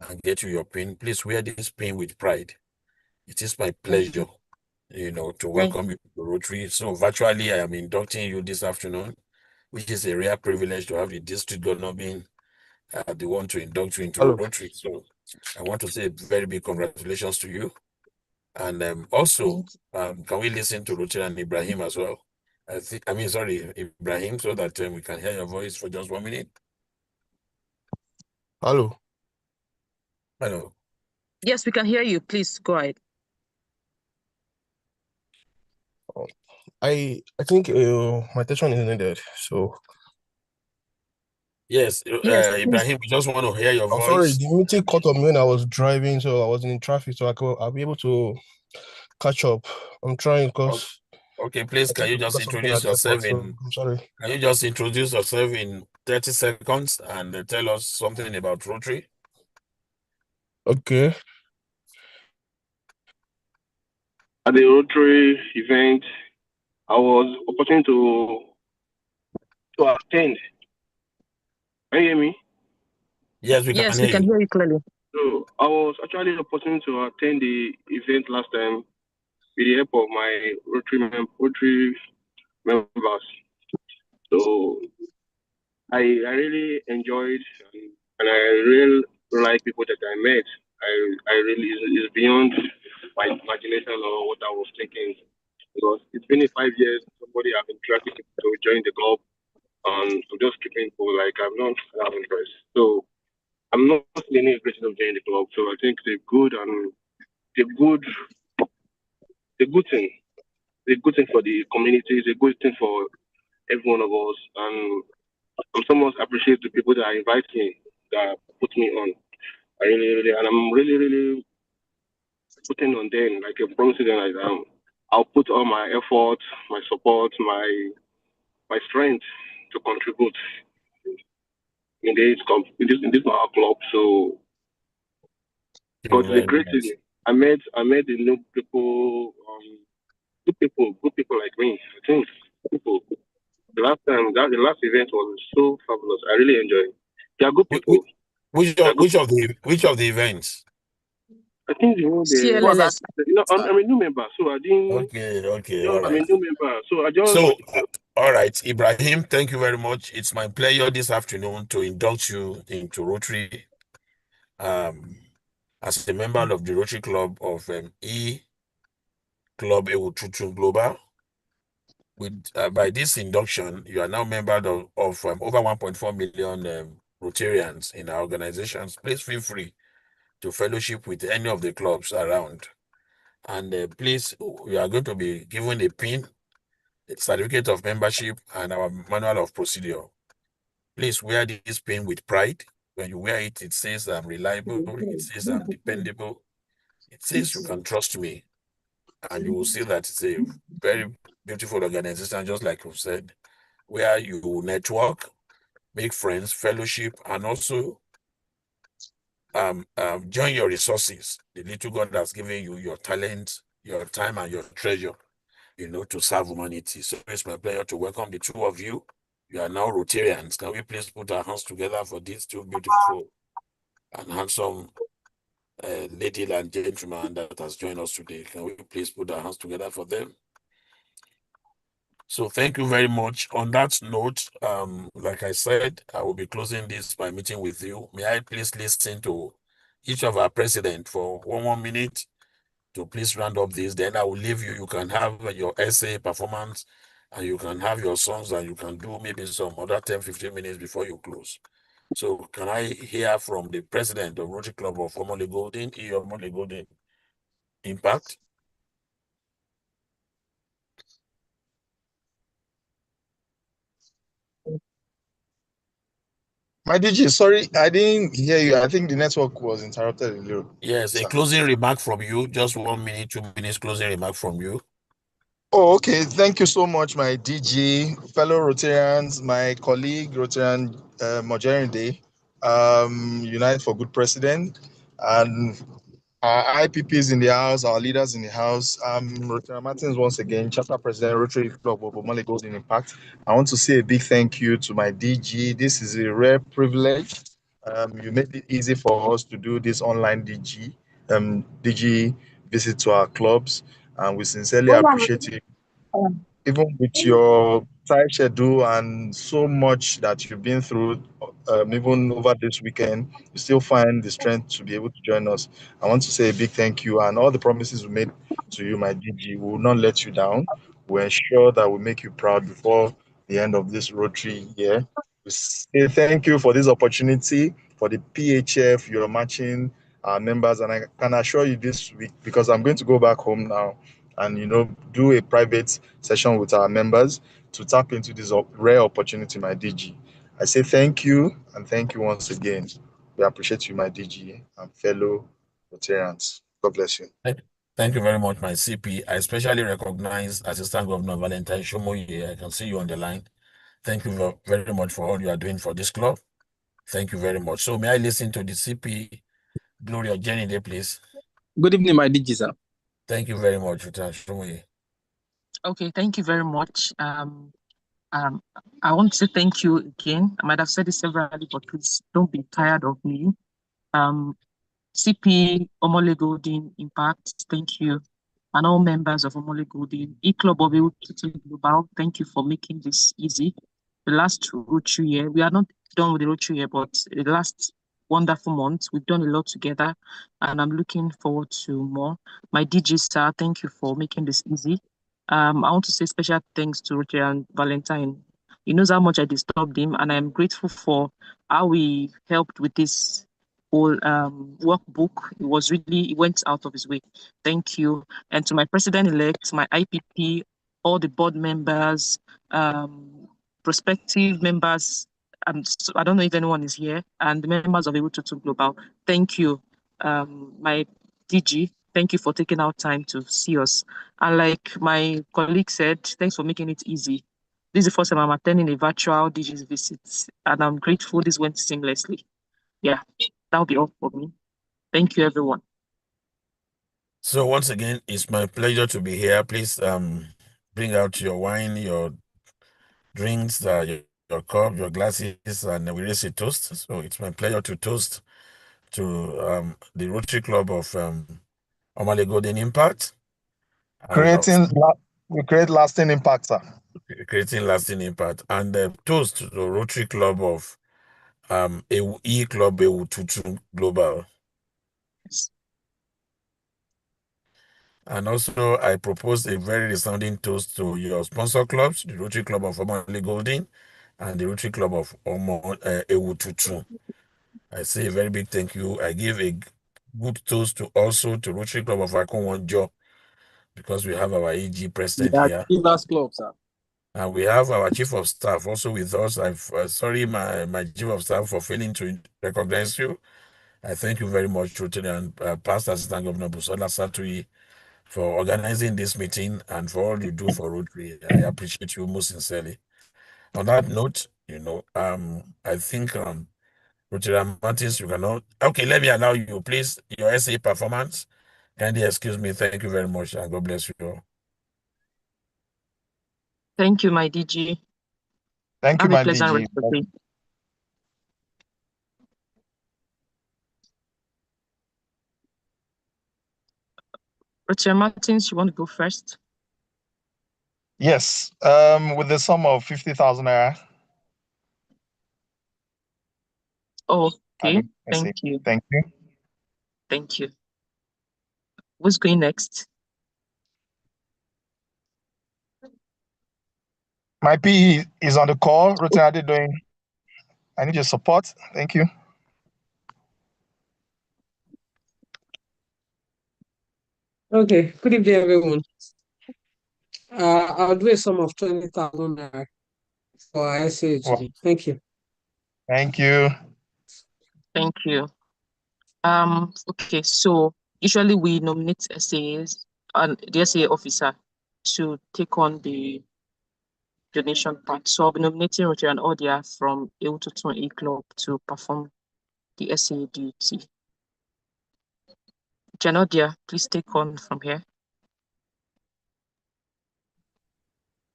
and get you your pin. Please wear this pin with pride. It is my pleasure, to welcome you to Rotary. So virtually, I am inducting you this afternoon, which is a rare privilege to have the district governor being they want to induct you into Hello. Rotary. So I want to say a very big congratulations to you. And also, can we listen to Rotary and Ibrahim as well? Sorry, Ibrahim, so that we can hear your voice for just 1 minute. Hello. Hello. Yes, we can hear you. Please go ahead. I think my attention is needed. So yes, Ibrahim, we just want to hear your I'm voice. sorry, the meeting cut off me when I was driving, so I wasn't in traffic, so I'll be able to catch up. I'm trying because okay, please can you just introduce yourself I'm sorry. Can you just introduce yourself in 30 seconds and tell us something about Rotary? Okay. At the Rotary event, I was opportunity to attend. Can you hear me? Yes, we can hear you clearly. So I was actually opportunity to attend the event last time with the help of my Rotary members. So I really enjoyed and I really like people that I met. I really is beyond my imagination or what I was thinking, because it's been 5 years somebody I've been trying to join the club, and I'm just keeping cool, like I'm not have interest. So I'm not in any impression of joining the club. So I think the good thing, the good thing for the community, the good thing for every one of us, and I'm so much appreciate the people that invite me, that put me on. I really, and I'm really putting on them, like a promising them, like I'll put all my effort, my support, my strength to contribute in this our club. So because it's a great thing. I met the new people, good people like me. I think people. The last event was so fabulous. I really enjoyed it. They are good people. Which of the events? I think the whole CLLS. I'm a new member, so I didn't. Okay, all right. I'm a new member, so I just. So, all right, Ibrahim, thank you very much. It's my pleasure this afternoon to induct you into Rotary, as a member of the Rotary Club of Club Ewutuntun Global. With by this induction, you are now member of over 1.4 million Rotarians in our organizations. Please feel free to fellowship with any of the clubs around. And please, you are going to be given a pin, a certificate of membership, and our manual of procedure. Please wear this pin with pride. When you wear it, it says I'm reliable, it says I'm dependable, it says you can trust me. And you will see that it's a very beautiful organization, just like you said, where you network, make friends, fellowship, and also join your resources. The little God has given you, your talent, your time, and your treasure, to serve humanity. So it's my pleasure to welcome the two of you. You are now Rotarians. Can we please put our hands together for these two beautiful and handsome lady and gentleman that has joined us today? Can we please put our hands together for them? So thank you very much. On that note, like I said, I will be closing this by meeting with you. May I please listen to each of our president for 1 minute to please round up this. Then I will leave you. You can have your essay performance, and you can have your songs, and you can do maybe some other 10-15 minutes before you close. So can I hear from the president of Rotary Club of Omole Golden, Omole Golden Impact? My DG, sorry, I didn't hear you. I think the network was interrupted a little. Yes, a closing remark from you. Just 1 minute, 2 minutes closing remark from you. Oh, okay. Thank you so much, my DG, fellow Rotarians, my colleague, Rotarian Mojerin Day, Unite for Good President, and our IPPs in the house, our leaders in the house. Rotary Martins, once again, Chapter President, Rotary Club of Omole Golden Impact. I want to say a big thank you to my DG. This is a rare privilege. You made it easy for us to do this online DG visit to our clubs, and we sincerely appreciate it. Even with your tight schedule and so much that you've been through, even over this weekend, you still find the strength to be able to join us. I want to say a big thank you, and all the promises we made to you, my DG, we will not let you down. We'll ensure that we make you proud before the end of this Rotary year. We say thank you for this opportunity, for the PHF, you're matching our members, and I can assure you this week, because I'm going to go back home now and do a private session with our members to tap into this rare opportunity, my DG. I say thank you, and thank you once again. We appreciate you, my DG, and fellow Rotarians. God bless you. Thank you very much, my CP. I especially recognize Assistant Governor Valentine Shomoye. I can see you on the line. Thank you very much for all you are doing for this club. Thank you very much. So may I listen to the CP Gloria Jenny there, please? Good evening, my DG, sir. Thank you very much, Shomoye. Okay, thank you very much. I want to say thank you again. I might have said this severally, but please don't be tired of me. CP Omole Golden Impact, thank you. And all members of Omole Golden, E-Club of Ewutuntun Global, thank you for making this easy. The last Rotary year, we are not done with the Rotary year, but the last wonderful month, we've done a lot together, and I'm looking forward to more. My DG sir, thank you for making this easy. I want to say special thanks to Rotary and Valentine. He knows how much I disturbed him, and I'm grateful for how we helped with this whole workbook. It went out of his way. Thank you. And to my president-elect, my IPP, all the board members, prospective members, I don't know if anyone is here, and the members of Ewutuntun Global, thank you. My DG, thank you for taking out time to see us. And like my colleague said, thanks for making it easy. This is the first time I'm attending a virtual DG's visit, and I'm grateful this went seamlessly. Yeah, that'll be all for me. Thank you, everyone. So once again, it's my pleasure to be here. Please bring out your wine, your drinks, your cup, your glasses, and we raise a toast. So it's my pleasure to toast to the Rotary Club of Omole Golden Impact. We create lasting impact, sir. Creating lasting impact. And toast to the Rotary Club of E-Club Ewutuntun Global. Yes. And also, I propose a very resounding toast to your sponsor clubs, the Rotary Club of Omole Golden and the Rotary Club of Ewutuntun. I say a very big thank you. I give a good toast to Rotary Club of Akonwanjo, because we have our AG president here. Givers Club, sir. And we have our chief of staff also with us. Sorry, my chief of staff, for failing to recognize you. I thank you very much, Rotary, and Past Assistant Governor Busola Satui, for organizing this meeting and for all you do for Rotary. I appreciate you most sincerely. On that note, I think Rotary Martins, you cannot. Okay, let me allow you, please. Your SA performance. Kindly excuse me. Thank you very much, and God bless you all. Thank you, my DG. Thank you, Have a my pleasant DG. rest of the day. Rotary Martins, you want to go first? Yes, with the sum of 50,000 naira. Okay, thank you. Thank you. Thank you. Who's going next? My PE is on the call. Rotary, how are you doing? I need your support. Thank you. Okay, good evening, everyone. I'll do a sum of 20,000 for SAG. Wow. Thank you. Thank you. Thank you. Okay, so usually we nominate SAs and the SA officer to take on the donation part. So I'll be nominating Rotary and Odia from Ewutuntun E-Club to perform the SA duty. Janodia, please take on from here.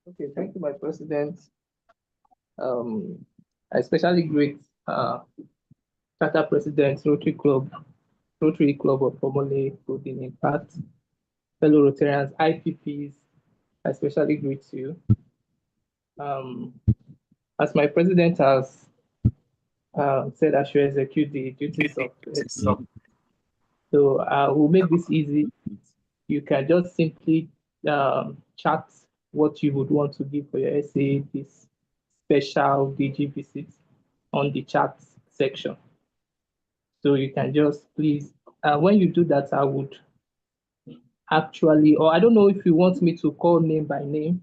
Okay, thank you, my president. I especially greet Charter President Rotary Club of Omole Golden Impact, fellow Rotarians, IPPs. I especially greet you. As my president has said, I should execute the duties of SA. So we'll make this easy. You can just simply chat what you would want to give for your SA this special DG visit on the chat section. So you can just please, when you do that, I would actually, or I don't know if you want me to call name by name.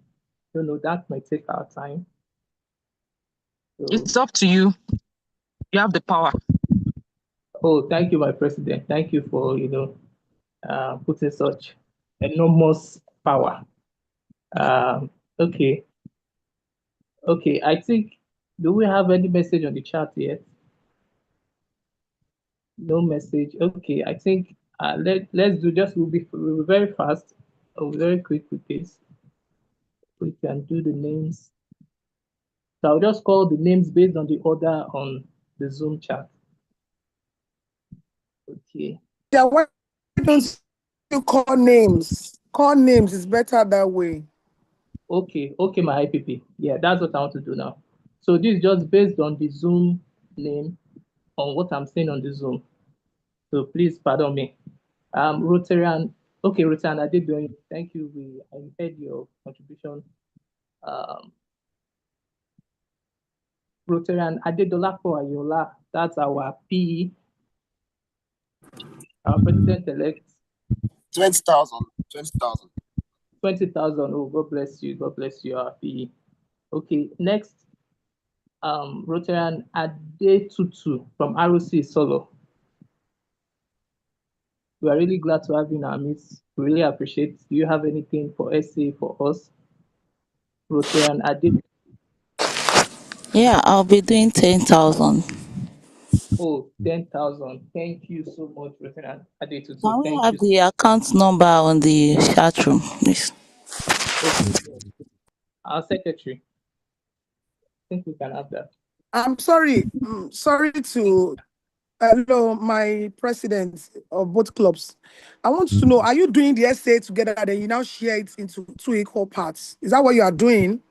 I don't know, that might take our time. So, it's up to you. You have the power. Oh, thank you, my president. Thank you for, putting such enormous power. Okay. Okay, I think, do we have any message on the chat yet? No message. Okay, I think let's do just, we'll be very fast, very quick with this. We can do the names. So I'll just call the names based on the order on the Zoom chat. Okay. Yeah, why don't you call names? Call names is better that way. Okay, my IPP. Yeah, that's what I want to do now. So this is just based on the Zoom name, on what I'm saying on the Zoom. So please pardon me. Rotarian, okay, Rotarian, I did doing. Thank you. I heard your contribution. Rotarian Adedolapo Ayola, that's our PE, our president-elect. 20,000. 20,000. 20,000. Oh, God bless you. God bless you, our PE. Okay, next, Rotarian Adetutu from ROC Solo. We are really glad to have you in our midst. We really appreciate. Do you have anything for SA for us? Rotarian Adetutu. Yeah, I'll be doing 10,000. Oh, 10,000. Thank you so much, Rotarian Adetutu. Can we Thank have you. the account number on the chat room, please? Okay. Our secretary. I think we can have that. I'm sorry. Sorry to hello, my president of both clubs. I want to know, are you doing the essay together and you now share it into 2 equal parts? Is that what you are doing?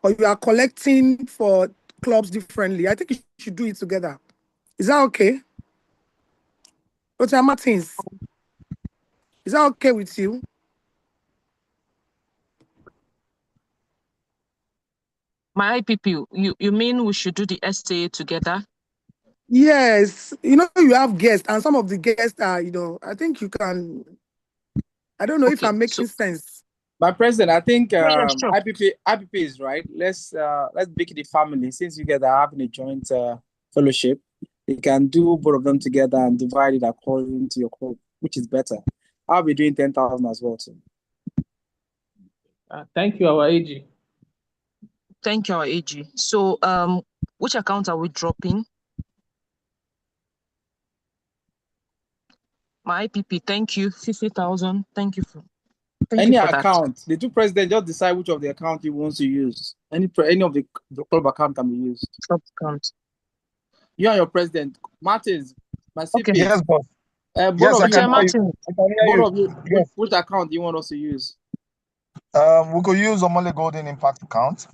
Or you are collecting for clubs differently? I think you should do it together. Is that okay? Dr. Martins, is that okay with you? My IPP, you mean we should do the SA together? Yes. You have guests, and some of the guests are, I think you can. I don't know if I'm making sense. My president, I think yeah, sure. IPP is right. Let's make it a family. Since you guys are having a joint fellowship, you can do both of them together and divide it according to your club, which is better. I'll be doing 10,000 as well too. Thank you, our AG. Thank you, our AG. So, which account are we dropping? My IPP, thank you. 50,000. Thank you for. Any account, the two presidents just decide which of the account you want to use. Any of the club account can be used. Club account. You and your president, Martins, my CP. Okay. Yes, boss. Both of you, Yes. which account do you want us to use? We could use Omole Golden Impact account.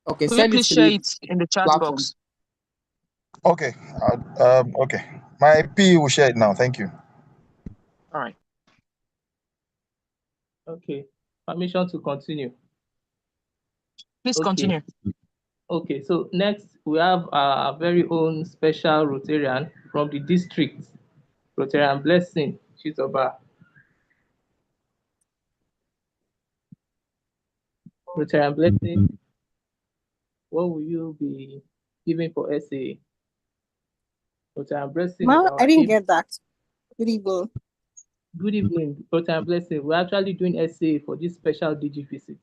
Okay, Will you please share it in the chat platform. box? Okay. Okay. My P will share it now. Thank you. All right. Okay. Permission to continue. Please continue. Okay, so next we have our very own special Rotarian from the district, Rotarian Blessing Chitoba. Rotarian Blessing, what will you be giving for SA? Rotarian Blessing is our I didn't get that. Good evening. Good evening, Rotarian Blessing. We're actually doing SA for this special DG visit.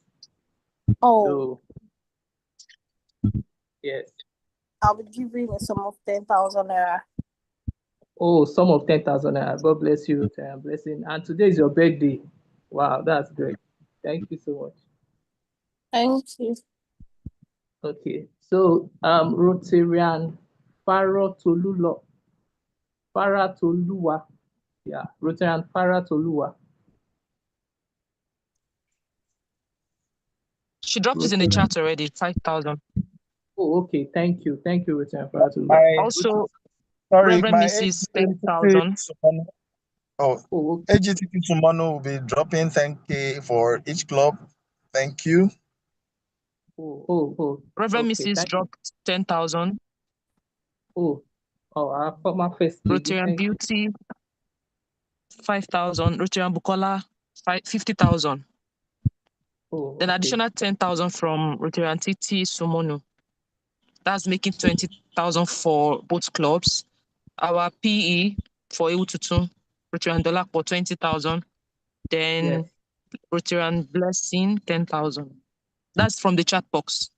Oh. So, yes. I'll be giving a sum of 10,000 naira. Oh, sum of 10,000 naira. God bless you, Rotarian Blessing. And today is your birthday. Wow, that's great. Thank you so much. Thank you. Okay, so Rotarian Faratoluwa. Yeah, Rotarian Faratoluwa. She dropped it in the chat already, 5,000. Oh, okay. Thank you. Thank you, Rotary. Also, Sorry, Reverend my Mrs. 10,000. Oh, AGTP Sumano will be dropping 10K for each club. Thank you. Reverend Okay, Mrs. dropped 10,000. Our former first lady. Rotarian Thank you. Beauty, 5,000. Rotarian Bukola, 50,000. Then additional 10,000 from Rotarian TT Sumonu. That's making 20,000 for both clubs. Our PE for Ewutuntun, Rotarian Dollar for 20,000. Then Rotarian Blessing, 10,000. That's from the chat box.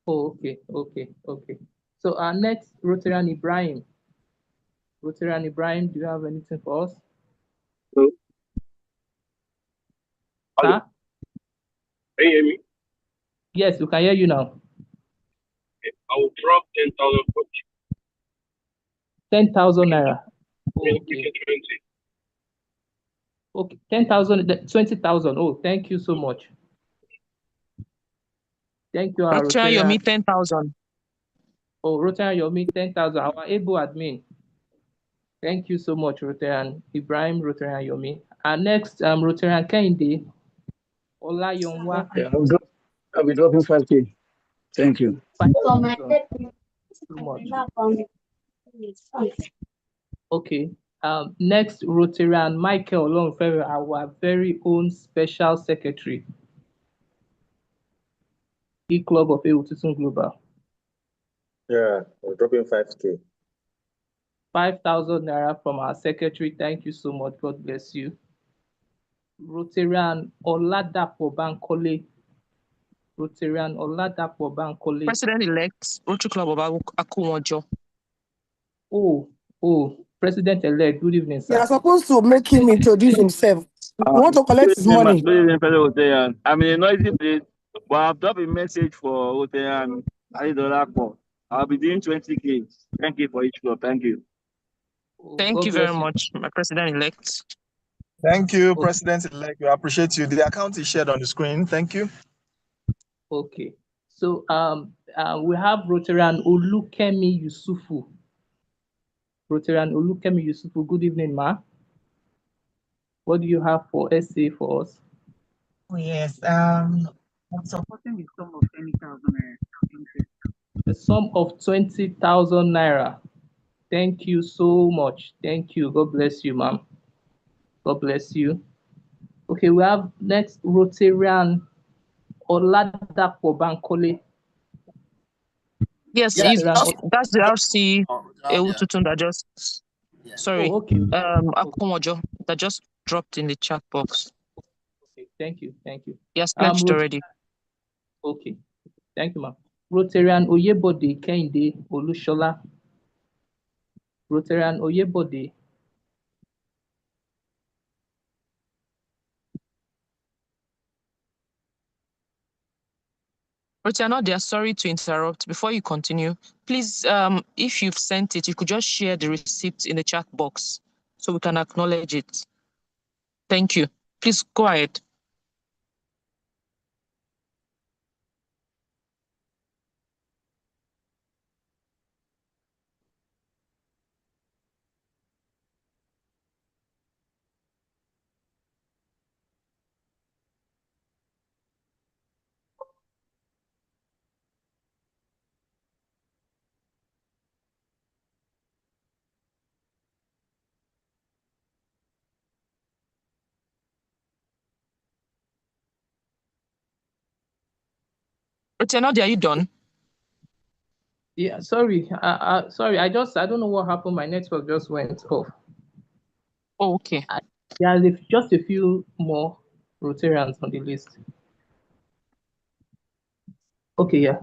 Oh, okay. So our next Rotarian Ibrahim. Rotarian Ibrahim, do you have anything for us? Hello. Sir? Can you hear me? Yes, we can hear you now. I will drop 10,000 for you. 10,000 naira. Okay. 10,000, 20,000. Oh, thank you so much. Thank you, our Rotarian Rotarian. Yomi, 10,000. Oh, Rotarian Yomi, 10,000. Our able admin. Thank you so much, Rotarian Ibrahim, Rotarian Yomi. Our next Rotarian Kehinde, Olayonwa. I'll be dropping 5K. Thank you. 5,000. So much. Okay. Next, Rotarian Michael Olonfere, our very own special secretary, E-Club of Ewutuntun Global. Yeah, we're dropping 5K. 5,000 naira from our secretary. Thank you so much. God bless you. Rotarian Oladapo Bankole. Rotarian Oladapo Bankole. President-elect, Rotary Club of Akumojo. President-elect. Good evening, sir. You are supposed to make him introduce himself. You want to collect his money. Good evening, fellow Rotarian. I'm in a noisy place, but I've dropped a message for Rotarian Aidolapo. I'll be doing 20K. Thank you for each club. Thank you. Thank you very much, my president-elect. Thank you, President-elect. We appreciate you. The account is shared on the screen. Thank you. Okay. So we have Rotarian Olukemi Yusufu. Rotarian Olukemi Yusufu. Good evening, ma. What do you have for SA for us? Oh, yes. I'm supporting the sum of 20,000 naira. The sum of 20,000 naira. Thank you so much. Thank you. God bless you, ma'am. God bless you. Okay, we have next Rotarian Oladapo Bankole. Yes, that's the RC Ewutuntun that just, sorry, Akumojo that just dropped in the chat box. Okay, thank you. Yes, pledged already. Okay, thank you, ma'am. Rotarian Oyebode Kehinde Olushola. Rotarian Oyebode. Rotarian, they are sorry to interrupt. Before you continue, please, if you've sent it, you could just share the receipt in the chat box so we can acknowledge it. Thank you. Please go ahead. Rotarian, are you done? Yeah, sorry. Sorry, I don't know what happened. My network just went off. Oh, okay. There's just a few more Rotarians on the list. Okay, yeah.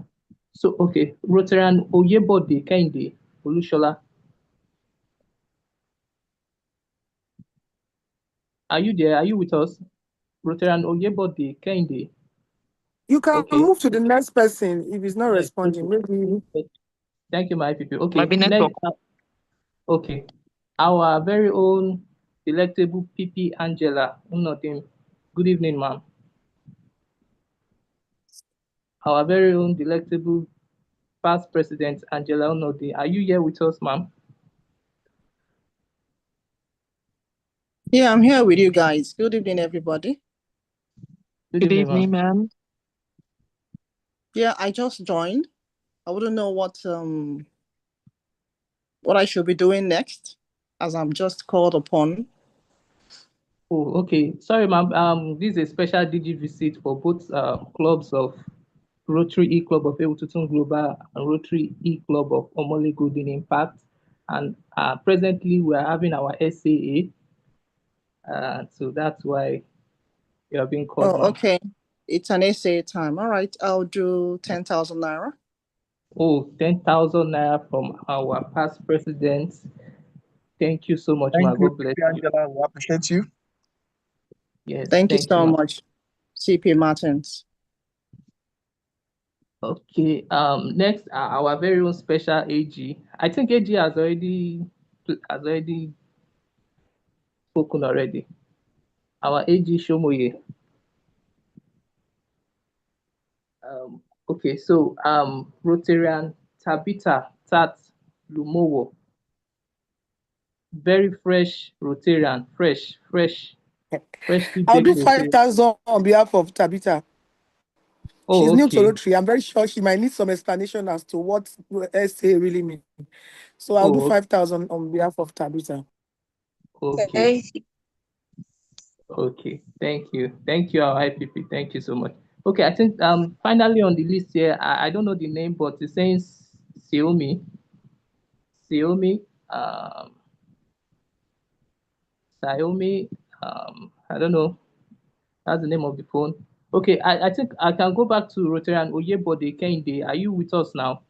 So, okay, Rotarian Oyebode Kehinde Olushola. Are you there? Are you with us? Rotarian Oyebode Kehinde. You can move to the next person if he's not responding. Maybe. Thank you, my people. Okay, Might be network. Okay, our very own delectable PP Angela Unodim. Good evening, ma'am. our very own delectable past president, Angela Onodi. Are you here with us, ma'am? Yeah, I'm here with you guys. Good evening, everybody. Good evening, ma'am. Yeah, I just joined. I wouldn't know what I should be doing next, as I'm just called upon. Oh, okay. Sorry, ma'am. This is a special DG visit for both clubs of Rotary E Club of Ewutuntun Global and Rotary E Club of Omole Golden Impact. And presently, we are having our SAA. So that's why you are being called. Oh, okay. It's an essay time. All right, I'll do 10,000 naira. Oh, 10,000 naira from our past president. Thank you so much, ma. Thank you, God bless Angela. We appreciate you. Yes, Thank you so ma. much, CP Martins. Okay. Next, our very own special AG. I think AG has already spoken already. Our AG Shomoye. Okay, so Rotarian Tabitha Tat Lumowo. Very fresh Rotarian, fresh. I'll do baked 5,000 on behalf of Tabitha. Oh, She's new to okay. Rotary. I'm very sure she might need some explanation as to what SA really means. So I'll do 5,000 on behalf of Tabitha. Okay. Okay. Thank you, our IPP. Thank you so much. Okay, I think finally on the list here, I don't know the name, but it's saying Xiaomi. Xiaomi. I don't know. That's the name of the phone. Okay, I think I can go back to Rotarian Oyebode Kehinde. Are you with us now?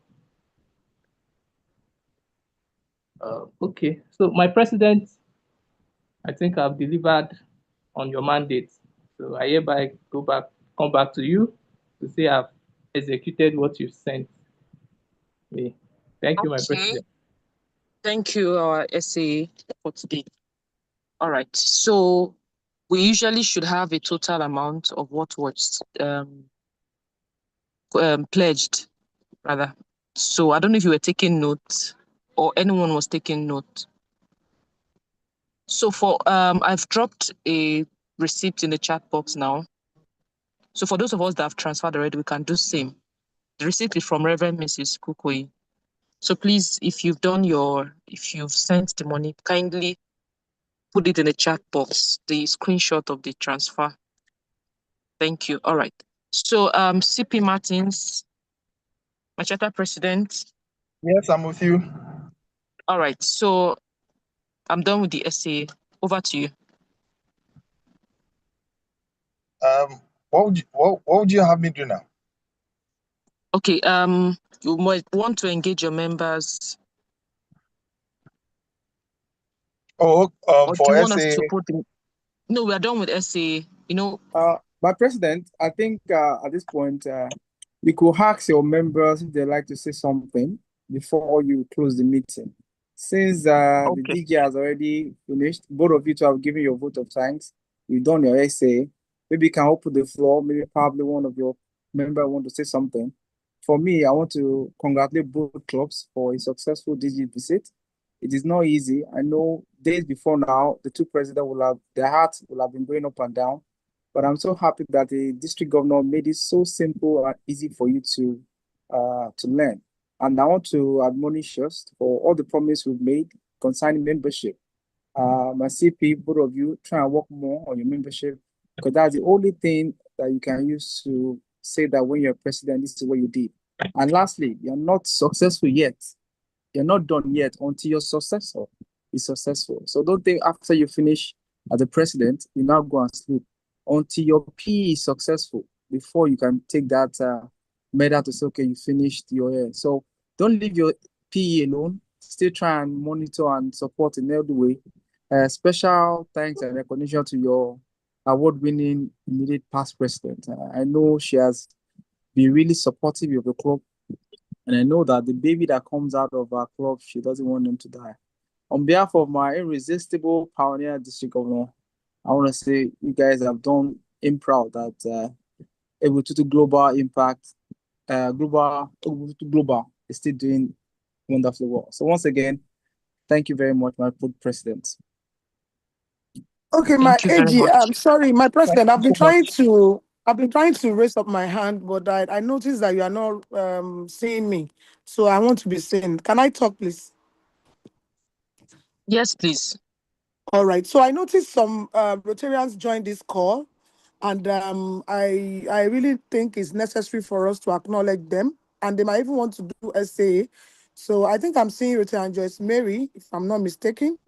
Okay, so my president, I think I've delivered on your mandate. So I hereby come back to you to say I've executed what you've sent me. Thank you, my president. Thank you, our SA for today. All right. So we usually should have a total amount of what was pledged, rather. So I don't know if you were taking notes or anyone was taking note. So for I've dropped a receipt in the chat box now. So for those of us that have transferred already, we can do same. The receipt is from Reverend Mrs. Kukui. So please, if you've sent the money, kindly put it in the chat box, the screenshot of the transfer. Thank you. All right. So CP Martins, Machata President. Yes, I'm with you. All right. So I'm done with the essay. Over to you. What would you have me do now? Okay. You might want to engage your members. Oh, for do you want us SA. to put in? No, we are done with essay. My president, I think at this point, we could ask your members if they'd like to say something before you close the meeting. Since the DG has already finished, both of you two have given your vote of thanks. You've done your essay. Maybe you can open the floor. Maybe probably one of your members want to say something. For me, I want to congratulate both clubs for a successful DG visit. It is not easy. I know days before now, the two presidents their hearts will have been going up and down. But I'm so happy that the district governor made it so simple and easy for you to learn. And I want to admonish us for all the promise we've made concerning membership. My CP, both of you, try and work more on your membership, because that's the only thing that you can use to say that when you're president, this is what you did. And lastly, you're not successful yet. You're not done yet until your successor is successful. So don't think after you finish as the president, you now go and sleep until your PE is successful before you can take that medal to say, okay, you finished your year. So don't leave your PE alone. Still try and monitor and support in every way. Special thanks and recognition to your award-winning immediate past president. I know she has been really supportive of the club, and I know that the baby that comes out of our club, she doesn't want them to die. On behalf of my irresistible pioneer district governor, I want to say you guys have done him proud that Ewutuntun Global Impact Global is still doing wonderfully well. So once again, thank you very much, my good president. Okay, my Thank you very AG, much. I'm sorry, my Thank president, you so much. I've been trying to raise up my hand, but I noticed that you are not seeing me. So I want to be seen. Can I talk, please? Yes, please. All right. So I noticed some Rotarians joined this call, and I really think it's necessary for us to acknowledge them, and they might even want to do SA. So I think I'm seeing Rotarian Joyce Mary, if I'm not mistaken.